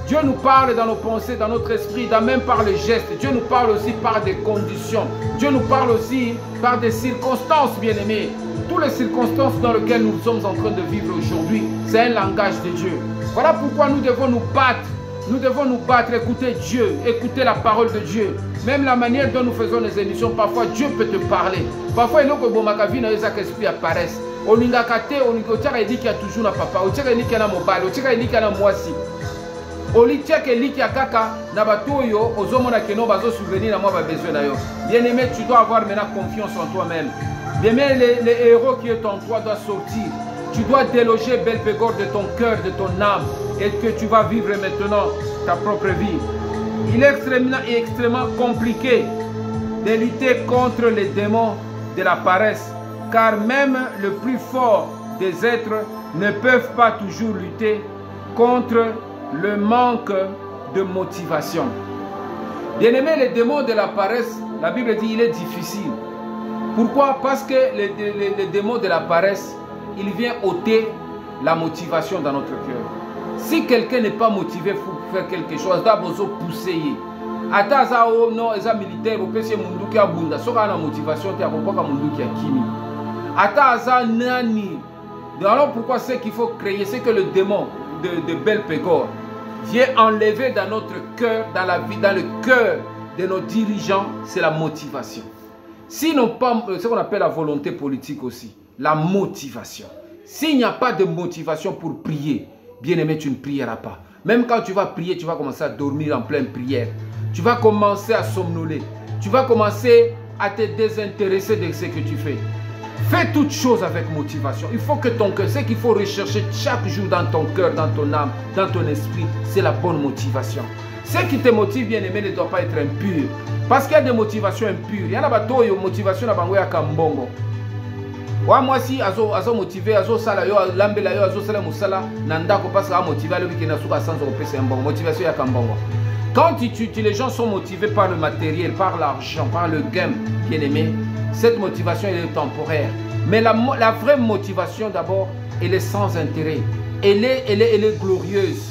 Dieu nous parle dans nos pensées, dans notre esprit, même par les gestes. Dieu nous parle aussi par des conditions. Dieu nous parle aussi par des circonstances, bien-aimés. Toutes les circonstances dans lesquelles nous sommes en train de vivre aujourd'hui, c'est un langage de Dieu. Voilà pourquoi nous devons nous battre. Nous devons nous battre, écouter Dieu, écouter la parole de Dieu. Même la manière dont nous faisons les émissions, parfois Dieu peut te parler. Parfois, il y a des gens qui esprit apparaissent. olingaka te otiaka eliki ya toujours na papa, otiaka eliki ya na mobali, otiaka eliki ya na mwasi. Olitiaka eliki ya kaka na bato oyo ozomona keno bazo souvenir na moi ba besoin na yo. Bien-aimé, tu dois avoir maintenant confiance en toi-même. Bien-aimé, le héros qui est en toi doit sortir. Tu dois déloger Belphégor de ton cœur, de ton âme, et que tu vas vivre maintenant ta propre vie. Il est extrêmement compliqué de lutter contre les démons de la paresse, car même le plus fort des êtres ne peuvent pas toujours lutter contre le manque de motivation. Bien-aimé, les démons de la paresse, la Bible dit il est difficile. Pourquoi? Parce que les démons de la paresse, il vient ôter la motivation dans notre cœur. Si quelqu'un n'est pas motivé pour faire quelque chose, d'abord pousser. Ata non, eza militaire, opesi mundu ki abunda, soka na motivation te akopoka mundu ki akimi. Ata nani. Alors pourquoi c'est qu'il faut créer, c'est que le démon de Belphégor vient enlever dans notre cœur, dans la vie, dans le cœur de nos dirigeants, c'est la motivation. Sinon pas ce qu'on appelle la volonté politique aussi, la motivation. S'il n'y a pas de motivation pour prier, bien-aimé, tu ne prieras pas. Même quand tu vas prier, tu vas commencer à dormir en pleine prière. Tu vas commencer à somnoler. Tu vas commencer à te désintéresser de ce que tu fais. Fais toutes choses avec motivation. Il faut que ton cœur, ce qu'il faut rechercher chaque jour dans ton cœur, dans ton âme, dans ton esprit, c'est la bonne motivation. Ce qui te motive, bien aimé, ne doit pas être impur. Parce qu'il y a des motivations impures. Il y a des motivations à Kambongo. Moi si azo motivé, azo sala yo lambela yo azo sala musala nandako parce que motivé le week-end asuka sans repérer un bon motivation ya Kambongo. Quand les gens sont motivés par le matériel, par l'argent, par le gain, bien aimé, cette motivation elle est temporaire. Mais la vraie motivation d'abord, elle est sans intérêt. Elle est glorieuse.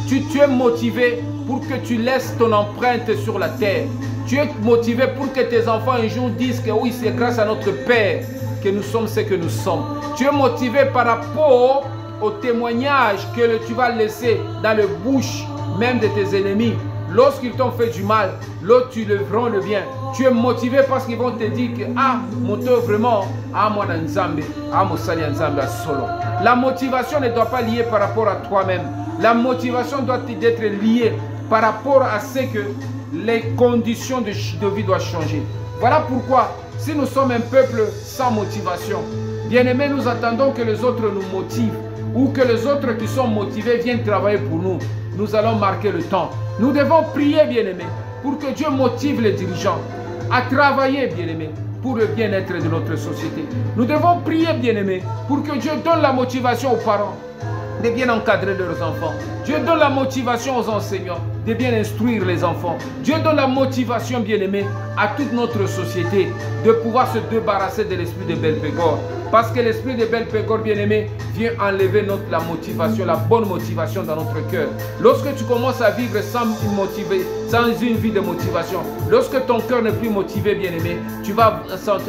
Tu es motivé pour que tu laisses ton empreinte sur la terre. Tu es motivé pour que tes enfants un jour disent que oui, c'est grâce à notre Père que nous sommes ce que nous sommes. Tu es motivé par rapport au témoignage que tu vas laisser dans le bouche même de tes ennemis. Lorsqu'ils t'ont fait du mal, l'autre tu le rends le bien. Tu es motivé parce qu'ils vont te dire que ah, mon Dieu vraiment, ah moi Nzambe, ah mon Sali Nzambe à solo. La motivation ne doit pas lier par rapport à toi-même. La motivation doit être liée par rapport à ce que les conditions de vie doivent changer. Voilà pourquoi, si nous sommes un peuple sans motivation, bien aimé, nous attendons que les autres nous motivent ou que les autres qui sont motivés viennent travailler pour nous. Nous allons marquer le temps. Nous devons prier, bien-aimés, pour que Dieu motive les dirigeants à travailler, bien-aimés, pour le bien-être de notre société. Nous devons prier, bien-aimés, pour que Dieu donne la motivation aux parents de bien encadrer leurs enfants. Dieu donne la motivation aux enseignants de bien instruire les enfants. Dieu donne la motivation, bien-aimés, à toute notre société de pouvoir se débarrasser de l'esprit de Belphégor. Parce que l'esprit de Belphégor, bien-aimé, vient enlever la motivation, la bonne motivation dans notre cœur. Lorsque tu commences à vivre sans une vie de motivation, lorsque ton cœur n'est plus motivé, bien-aimé, tu vas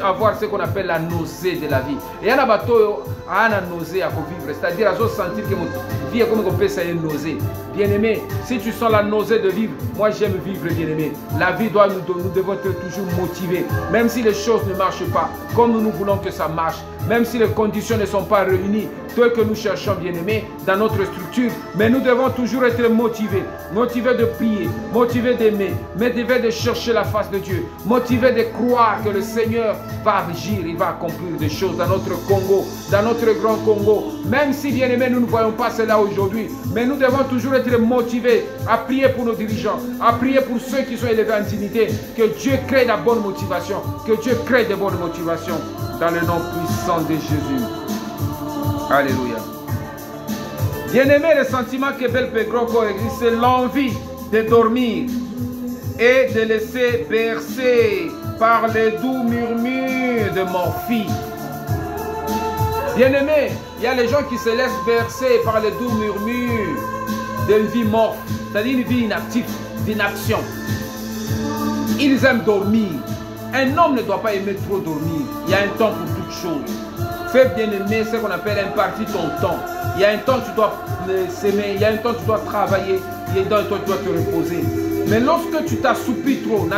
avoir ce qu'on appelle la nausée de la vie. Et il y a une nausée à vivre, c'est-à-dire à sentir que la vie est comme on peut ça une nausée. Bien-aimé, si tu sens la nausée de vivre, moi j'aime vivre, bien-aimé. La vie doit nous devons être toujours motivés, même si les choses ne marchent pas comme nous voulons que ça marche. Même si les conditions ne sont pas réunies, telles que nous cherchons, bien-aimés, dans notre structure, mais nous devons toujours être motivés. Motivés de prier, motivés d'aimer, motivés de chercher la face de Dieu, motivés de croire que le Seigneur va agir, il va accomplir des choses dans notre Congo, dans notre grand Congo. Même si, bien-aimés, nous ne voyons pas cela aujourd'hui, mais nous devons toujours être motivés à prier pour nos dirigeants, à prier pour ceux qui sont élevés en dignité, que Dieu crée la bonne motivation, que Dieu crée de bonnes motivations. Dans le nom puissant de Jésus. Alléluia. Bien-aimé, le sentiment que Belphégor existe, c'est l'envie de dormir et de laisser bercer par les doux murmures de Morphie. Bien-aimé, il y a les gens qui se laissent bercer par les doux murmures d'une vie morte, c'est-à-dire une vie inactive, d'inaction. Ils aiment dormir. Un homme ne doit pas aimer trop dormir. Il y a un temps pour toutes choses. Fais bien aimer ce qu'on appelle impartir ton temps. Il y a un temps tu dois s'aimer, il y a un temps tu dois travailler, il y a un temps tu dois te reposer. Mais lorsque tu t'assoupis trop,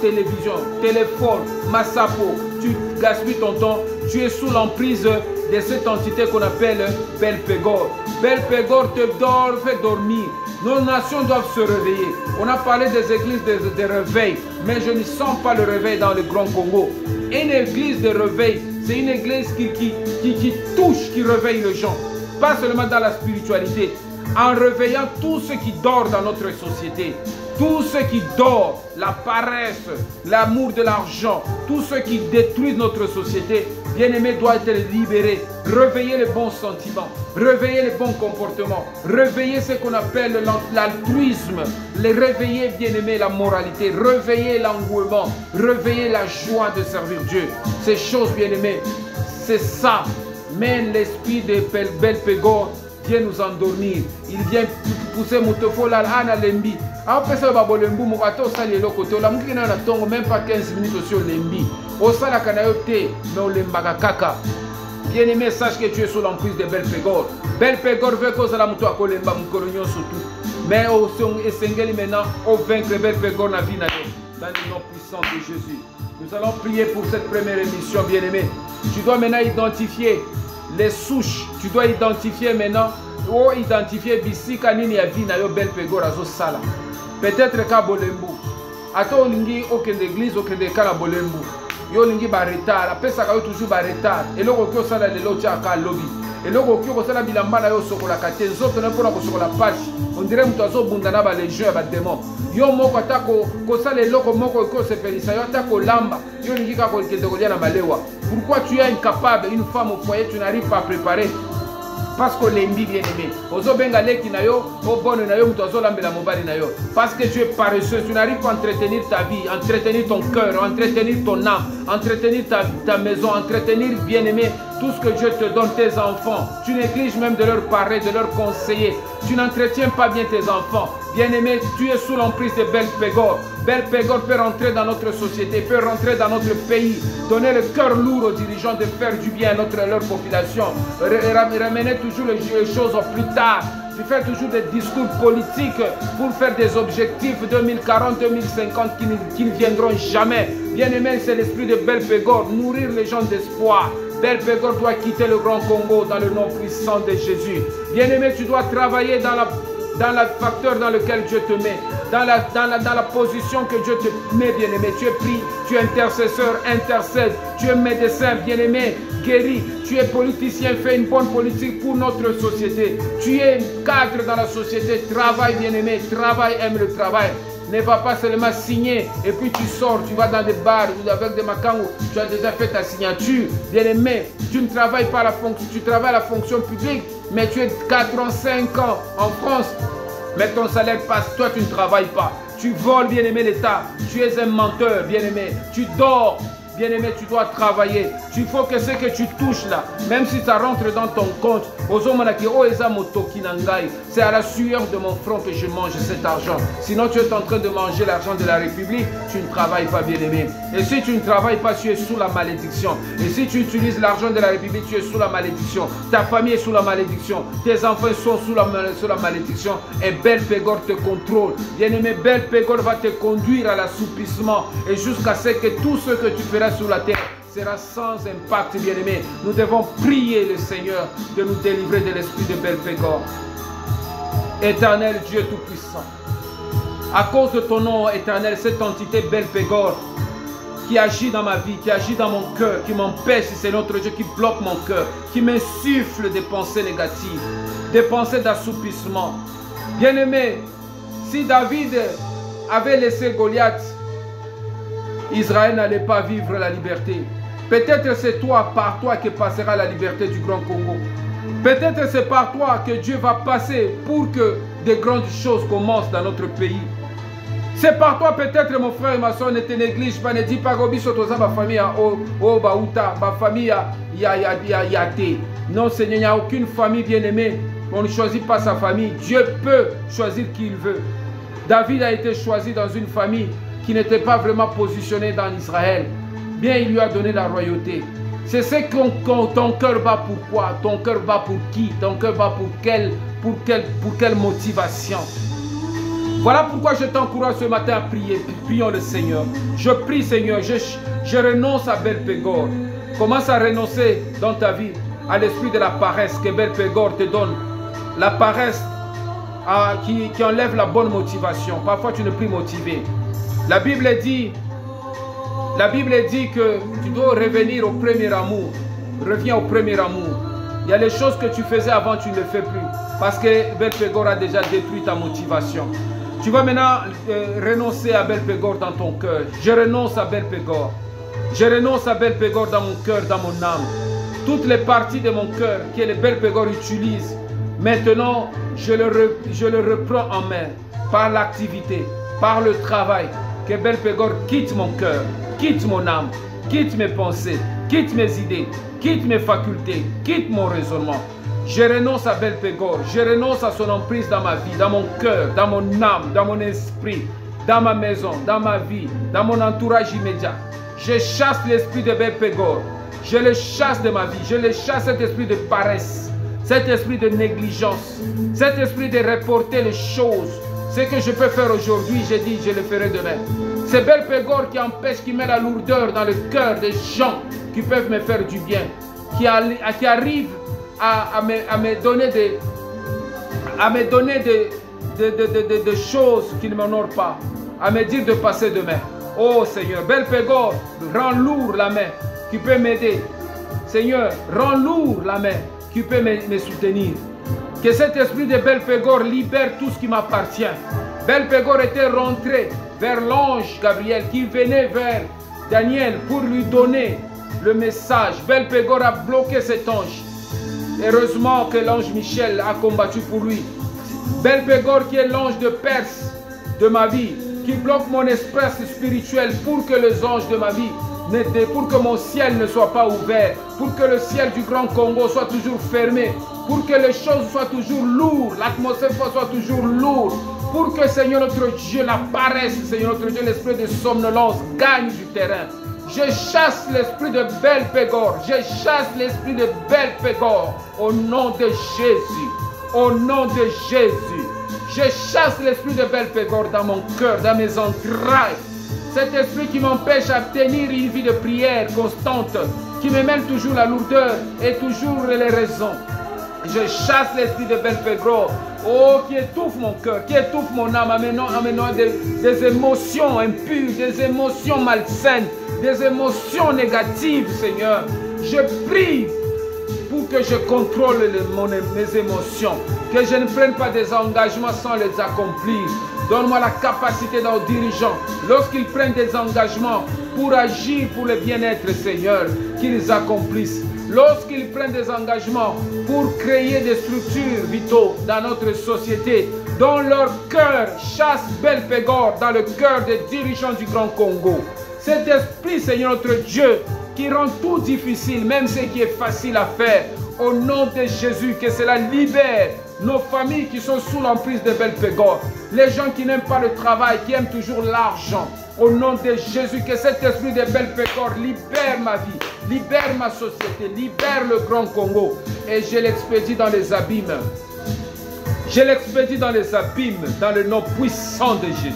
télévision, téléphone, massapo, tu gaspilles ton temps, tu es sous l'emprise de cette entité qu'on appelle Belpégor. Belpégor te fait dormir. Nos nations doivent se réveiller. On a parlé des églises de réveil, mais je ne sens pas le réveil dans le Grand Congo. Une église de réveil, c'est une église qui touche, qui réveille les gens. Pas seulement dans la spiritualité, en réveillant tout ce qui dort dans notre société. Tout ce qui dort, la paresse, l'amour de l'argent, tout ce qui détruit notre société, bien-aimé, doit être libéré. Réveiller les bons sentiments, réveiller les bons comportements, réveiller ce qu'on appelle l'altruisme, les réveiller, bien-aimé, la moralité, réveiller l'engouement, réveiller la joie de servir Dieu. Ces choses, bien-aimé, c'est ça. Mais l'esprit de Belpégor vient nous endormir. Il vient pousser Moutofo à Lembi. Après ça, Babolembu, Mourato, Sali, Lokoto, la Moukina, même pas 15 minutes sur Lembi. Au Sala Kanayote, mais on Lembaga Kaka. Bien-aimé, sache que tu es sous l'emprise de Belpégor. Belpégor veut que la Moutou à Kolemba, Moukorognon surtout. Mais au son et Sengeli maintenant, au vaincre Belpégor na vie dans le nom puissant de Jésus. Nous allons prier pour cette première émission, bien-aimé. Tu dois maintenant identifier les souches. Tu dois identifier maintenant, ou identifier Bissika Nini a vie na yo Belpégor azo sala. Peut-être qu'à Bolembu. Ato olingi aucune église, aucune kala Bolembu. Yo olingi ba retard, après ça ka toujours ba retard. Et loko kyo sala le lotia ka lobby. Et loko kyo sala bilamba na yo sokola kate zoto na pona ko sokola page. On dirait muto azo bundana ba les jeux ba démon. Yo moko atako ko sala le loko moko ko se felisa yo atako lamba. Yo olingi ka ko kende ko lia na malewa. Pourquoi tu es incapable, une femme au foyer, tu n'arrives pas à préparer? Parce que l'embi bien aimé. Ozo benga leki na yo, o bonne na yo, mutozo lambela mobali na yo. Parce que tu es paresseux, tu n'arrives pas à entretenir ta vie, entretenir ton cœur, entretenir ton âme, entretenir ta maison, entretenir bien aimé tout ce que Dieu te donne, tes enfants. Tu négliges même de leur parler, de leur conseiller. Tu n'entretiens pas bien tes enfants. Bien aimé, tu es sous l'emprise de Belpégor. Belpégor peut rentrer dans notre société, peut rentrer dans notre pays, donner le cœur lourd aux dirigeants de faire du bien à leur population, ramener toujours les choses au plus tard, de faire toujours des discours politiques pour faire des objectifs 2040, 2050 qui ne viendront jamais. Bien aimé, c'est l'esprit de Belpégor, nourrir les gens d'espoir. Belpégor doit quitter le Grand Congo dans le nom puissant de Jésus. Bien aimé, tu dois travailler dans le facteur dans lequel Dieu te met, dans la position que Dieu te met, bien-aimé. Tu es pris, tu es intercesseur, intercède, tu es médecin, bien-aimé, guéri, tu es politicien, fais une bonne politique pour notre société. Tu es cadre dans la société, travaille, bien-aimé, travaille, aime le travail. Ne va pas seulement signer et puis tu sors, tu vas dans des bars ou avec des macangos, tu as déjà fait ta signature. Bien-aimé, tu ne travailles pas à la fonction, tu travailles à la fonction publique, mais tu es 4 ans, 5 ans en France, mais ton salaire passe, toi tu ne travailles pas. Tu voles, bien-aimé, l'État, tu es un menteur, bien-aimé, tu dors. Bien-aimé, tu dois travailler. Il faut que ce que tu touches là, même si ça rentre dans ton compte, c'est à la sueur de mon front que je mange cet argent. Sinon, tu es en train de manger l'argent de la République, tu ne travailles pas, bien-aimé. Et si tu ne travailles pas, tu es sous la malédiction. Et si tu utilises l'argent de la République, tu es sous la malédiction. Ta famille est sous la malédiction. Tes enfants sont sous la malédiction. Et Belpégor te contrôle. Bien-aimé, Belpégor va te conduire à l'assoupissement. Et jusqu'à ce que tout ce que tu feras sur la terre sera sans impact, bien-aimé. Nous devons prier le Seigneur de nous délivrer de l'esprit de Belpégor. Éternel Dieu Tout-Puissant, à cause de ton nom éternel, cette entité Belpégor qui agit dans ma vie, qui agit dans mon cœur, qui m'empêche, c'est notre Dieu, qui bloque mon cœur, qui m'insuffle des pensées négatives, des pensées d'assoupissement. Bien-aimé, si David avait laissé Goliath, Israël n'allait pas vivre la liberté. Peut-être c'est toi, par toi, que passera la liberté du Grand Congo. Peut-être c'est par toi que Dieu va passer pour que de grandes choses commencent dans notre pays. C'est par toi peut-être, mon frère et ma soeur, ne te néglige pas, ne dis pas que ma famille ma famille yate. Non Seigneur, il n'y a aucune famille bien-aimée. On ne choisit pas sa famille. Dieu peut choisir qui il veut. David a été choisi dans une famille qui n'était pas vraiment positionnée dans Israël. Bien, il lui a donné la royauté. C'est ce que ton cœur bat pour quoi? Ton cœur bat pour qui? Ton cœur bat pour quelle motivation? Voilà pourquoi je t'encourage ce matin à prier. Prions le Seigneur. Je prie, Seigneur, je renonce à Belpégor. Commence à renoncer dans ta vie à l'esprit de la paresse que Belphégor te donne. La paresse qui enlève la bonne motivation. Parfois tu n'es plus motivé. La Bible dit que tu dois revenir au premier amour. Reviens au premier amour. Il y a les choses que tu faisais avant, tu ne les fais plus. Parce que Belphégor a déjà détruit ta motivation. Tu vas maintenant renoncer à Belphégor dans ton cœur. Je renonce à Belphégor. Je renonce à Belphégor dans mon cœur, dans mon âme. Toutes les parties de mon cœur que le Belphégor utilise, maintenant, je le reprends en main par l'activité, par le travail. Que Belphégor quitte mon cœur, quitte mon âme, quitte mes pensées, quitte mes idées, quitte mes facultés, quitte mon raisonnement. Je renonce à Belphégor, je renonce à son emprise dans ma vie, dans mon cœur, dans mon âme, dans mon esprit, dans ma maison, dans ma vie, dans mon entourage immédiat. Je chasse l'esprit de Belphégor, je le chasse de ma vie, je le chasse cet esprit de paresse, cet esprit de négligence, cet esprit de reporter les choses. Ce que je peux faire aujourd'hui, j'ai dit, je le ferai demain. C'est Belphégor qui empêche, qui met la lourdeur dans le cœur des gens qui peuvent me faire du bien, qui arrive à me donner des choses qui ne m'honorent pas, à me dire de passer demain. Oh Seigneur, Belphégor, rends lourd la main qui peut m'aider. Seigneur, rends lourd la main qui peut me soutenir. Que cet esprit de Belphégor libère tout ce qui m'appartient. Belphégor était rentré vers l'ange Gabriel qui venait vers Daniel pour lui donner le message. Belphégor a bloqué cet ange. Heureusement que l'ange Michel a combattu pour lui. Belphégor qui est l'ange de Perse de ma vie, qui bloque mon espace spirituel pour que les anges de ma vie, pour que mon ciel ne soit pas ouvert, pour que le ciel du Grand Congo soit toujours fermé, pour que les choses soient toujours lourdes, l'atmosphère soit toujours lourde, pour que Seigneur notre Dieu, la paresse, Seigneur notre Dieu, l'esprit de somnolence gagne du terrain. Je chasse l'esprit de Belphégor, je chasse l'esprit de Belphégor au nom de Jésus, au nom de Jésus. Je chasse l'esprit de Belphégor dans mon cœur, dans mes entrailles. Cet esprit qui m'empêche à tenir une vie de prière constante, qui me mêle toujours la lourdeur et toujours les raisons. Je chasse l'esprit de Belphégor, oh, qui étouffe mon cœur, qui étouffe mon âme, amenant des émotions impures, des émotions malsaines, des émotions négatives, Seigneur. Je prie pour que je contrôle mes émotions, que je ne prenne pas des engagements sans les accomplir. Donne-moi la capacité dans nos dirigeants, lorsqu'ils prennent des engagements pour agir pour le bien-être, Seigneur, qu'ils accomplissent. Lorsqu'ils prennent des engagements pour créer des structures vitaux dans notre société, dans leur cœur, chasse Belphégor dans le cœur des dirigeants du Grand Congo. Cet esprit, Seigneur notre Dieu, qui rend tout difficile, même ce qui est facile à faire, au nom de Jésus, que cela libère nos familles qui sont sous l'emprise de Belphégor, les gens qui n'aiment pas le travail, qui aiment toujours l'argent. Au nom de Jésus, que cet esprit de Belphégor libère ma vie, libère ma société, libère le Grand Congo. Et je l'expédie dans les abîmes. Je l'expédie dans les abîmes, dans le nom puissant de Jésus.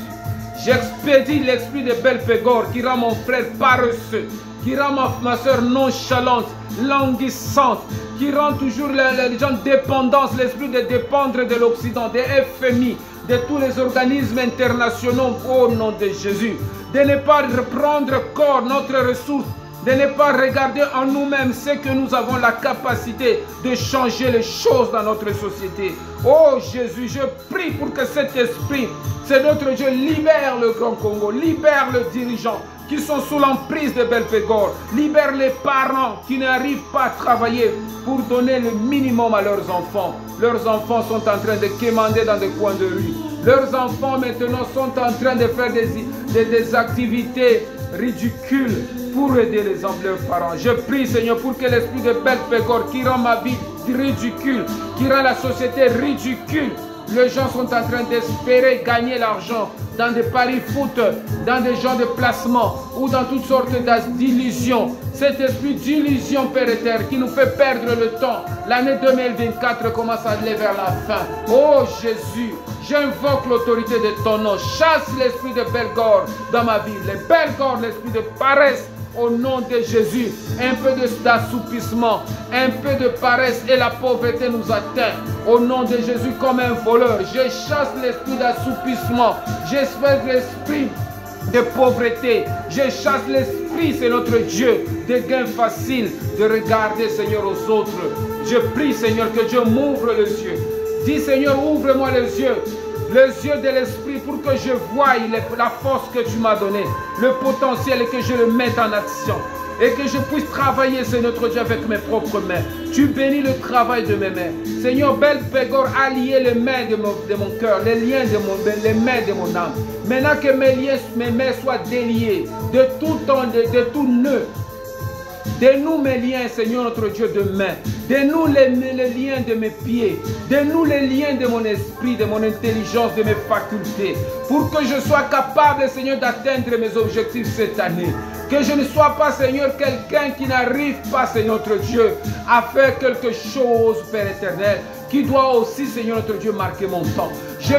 J'expédie l'esprit de Belphégor qui rend mon frère paresseux, qui rend ma soeur nonchalante, languissante, qui rend toujours les gens dépendants, l'esprit de dépendre de l'Occident, des FMI, de tous les organismes internationaux au nom de Jésus. De ne pas reprendre corps notre ressource, de ne pas regarder en nous-mêmes ce que nous avons la capacité de changer les choses dans notre société. Oh Jésus, je prie pour que cet esprit, c'est notre Dieu, libère le Grand Congo, libère le dirigeant qui sont sous l'emprise de Belphégor, libère les parents qui n'arrivent pas à travailler pour donner le minimum à leurs enfants. Leurs enfants sont en train de quémander dans des coins de rue. Leurs enfants maintenant sont en train de faire des activités ridicules pour aider leurs parents. Je prie, Seigneur, pour que l'esprit de Belphégor qui rend ma vie ridicule, qui rend la société ridicule. Les gens sont en train d'espérer gagner l'argent dans des paris foot, dans des genres de placement ou dans toutes sortes d'illusions. Cet esprit d'illusion, Père éternel, qui nous fait perdre le temps. L'année 2024 commence à aller vers la fin. Oh Jésus, j'invoque l'autorité de ton nom. Chasse l'esprit de Belphégor dans ma vie. Le Belphégor, l'esprit de paresse, au nom de Jésus. Un peu d'assoupissement, un peu de paresse et la pauvreté nous atteint. Au nom de Jésus, comme un voleur, je chasse l'esprit d'assoupissement. J'espère l'esprit de pauvreté. Je chasse l'esprit, c'est notre Dieu, de gain facile, de regarder, Seigneur, aux autres. Je prie, Seigneur, que Dieu m'ouvre les yeux. Dis, Seigneur, ouvre-moi les yeux de l'esprit pour que je voie la force que tu m'as donnée, le potentiel, et que je le mette en action. Et que je puisse travailler, Seigneur notre Dieu, avec mes propres mains. Tu bénis le travail de mes mains. Seigneur, Bel Pégor a lié les mains de mon cœur, les mains de mon âme. Maintenant que mes mains soient déliées de tout nœud. Dénoue mes liens, Seigneur notre Dieu, de main. Dénoue les liens de mes pieds. Dénoue les liens de mon esprit, de mon intelligence, de mes facultés. Pour que je sois capable, Seigneur, d'atteindre mes objectifs cette année. Que je ne sois pas, Seigneur, quelqu'un qui n'arrive pas, Seigneur notre Dieu, à faire quelque chose, Père éternel, qui doit aussi, Seigneur notre Dieu, marquer mon temps. Je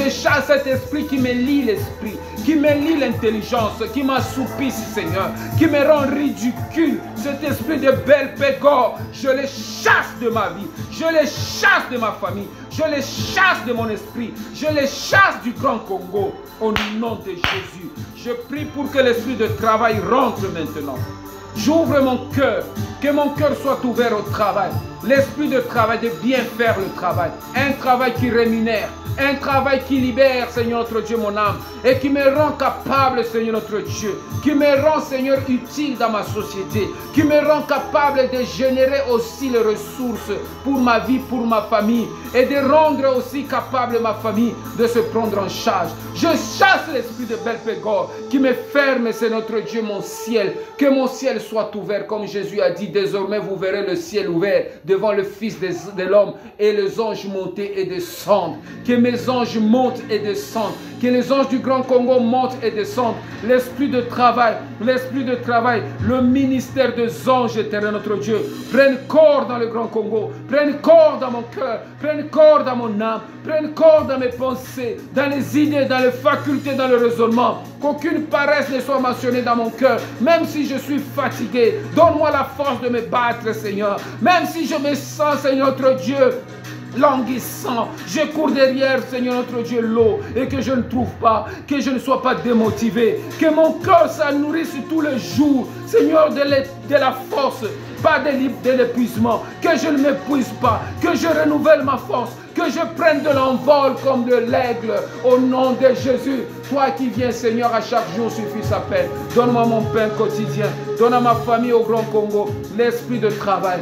chasse cet esprit qui me lie l'esprit, qui me lie l'intelligence, qui m'assoupisse, Seigneur, qui me rend ridicule. Cet esprit de Bel Pégor, je le chasse de ma vie, je le chasse de ma famille, je le chasse de mon esprit, je le chasse du Grand Congo. Au nom de Jésus, je prie pour que l'esprit de travail rentre maintenant. J'ouvre mon cœur, que mon cœur soit ouvert au travail. L'esprit de travail, de bien faire le travail. Un travail qui rémunère, un travail qui libère, Seigneur notre Dieu, mon âme. Et qui me rend capable, Seigneur notre Dieu. Qui me rend, Seigneur, utile dans ma société. Qui me rend capable de générer aussi les ressources pour ma vie, pour ma famille. Et de rendre aussi capable ma famille de se prendre en charge. Je chasse l'esprit de Bel Pégor qui me ferme, c'est notre Dieu, mon ciel. Que mon ciel soit ouvert, comme Jésus a dit. Désormais, vous verrez le ciel ouvert devant le Fils de l'homme et les anges monter et descendre. Que mes anges montent et descendent. Que les anges du Grand Congo montent et descendent. L'esprit de travail, le ministère des anges, éternel notre Dieu, prenne corps dans le Grand Congo, prenne corps dans mon cœur, prenne corps dans mon âme, prenne corps dans mes pensées, dans les idées, dans les facultés, dans le raisonnement. Qu'aucune paresse ne soit mentionnée dans mon cœur, même si je suis fatigué. Donne-moi la force de me battre, Seigneur. Même si je me sens, Seigneur notre Dieu, languissant, je cours derrière, Seigneur notre Dieu, l'eau, et que je ne trouve pas, que je ne sois pas démotivé, que mon cœur se nourrisse tous les jours, Seigneur, de la force, pas de l'épuisement, que je ne m'épuise pas, que je renouvelle ma force, que je prenne de l'envol comme de l'aigle, au nom de Jésus. Toi qui viens, Seigneur, à chaque jour suffit sa peine. Donne-moi mon pain quotidien. Donne à ma famille au Grand Congo l'esprit de travail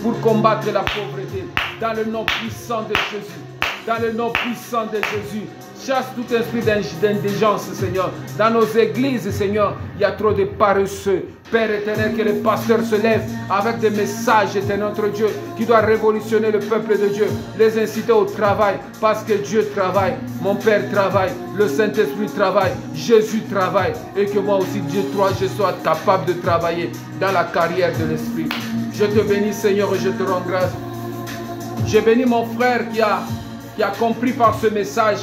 pour combattre la pauvreté. Dans le nom puissant de Jésus. Dans le nom puissant de Jésus. Chasse tout esprit d'indigence, Seigneur. Dans nos églises, Seigneur, il y a trop de paresseux. Père éternel, que les pasteurs se lèvent avec des messages, éternel notre Dieu, qui doit révolutionner le peuple de Dieu, les inciter au travail, parce que Dieu travaille, mon Père travaille, le Saint-Esprit travaille, Jésus travaille, et que moi aussi, Dieu, toi, je sois capable de travailler dans la carrière de l'Esprit. Je te bénis, Seigneur, et je te rends grâce. Je bénis mon frère qui a compris par ce message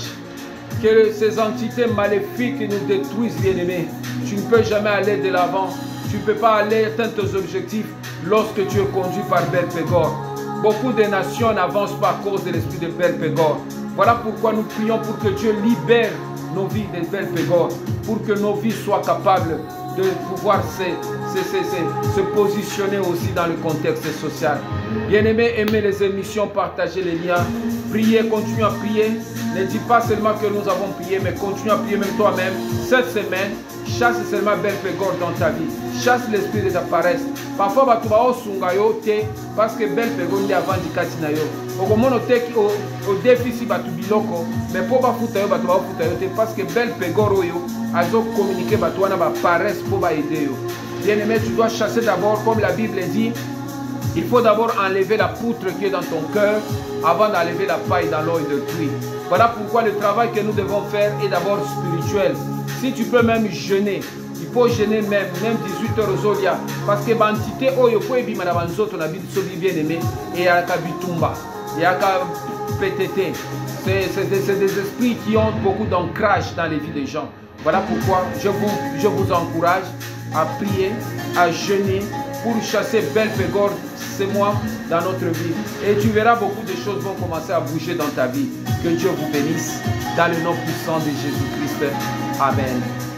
que ces entités maléfiques nous détruisent, bien-aimés. Tu ne peux jamais aller de l'avant. Tu ne peux pas aller atteindre tes objectifs lorsque tu es conduit par Bel Pégor. Beaucoup de nations n'avancent pas à cause de l'esprit de Bel Pégor. Voilà pourquoi nous prions pour que Dieu libère nos vies de Bel Pégor, pour que nos vies soient capables de pouvoir se positionner aussi dans le contexte social. Bien-aimés, aimez les émissions, partagez les liens, priez, continuez à prier. Ne dis pas seulement que nous avons prié, mais continue à prier même toi-même. Cette semaine, chasse seulement Bel Pégor dans ta vie. Chasse l'esprit de ta paresse. Parfois, tu vas au parce que Bel Pégor est avant du Katinayo. Au déficit, tu biloko, mais pour pas foutre, parce que Bel Pégor a communiqué avec toi, paresse pour aider. Bien-aimé, tu dois chasser d'abord, comme la Bible dit. Il faut d'abord enlever la poutre qui est dans ton cœur avant d'enlever la paille dans l'œil d'autrui. Voilà pourquoi le travail que nous devons faire est d'abord spirituel. Si tu peux même jeûner, il faut jeûner même 18 heures aux Zodia. Parce que l'entité, bien aimé, et il y a Kabitumba, il y a PTT. C'est des esprits qui ont beaucoup d'ancrage dans les vies des gens. Voilà pourquoi je vous encourage à prier, à jeûner pour chasser Belphégor, c'est moi, dans notre vie. Et tu verras beaucoup de choses vont commencer à bouger dans ta vie. Que Dieu vous bénisse dans le nom puissant de Jésus-Christ. Amen.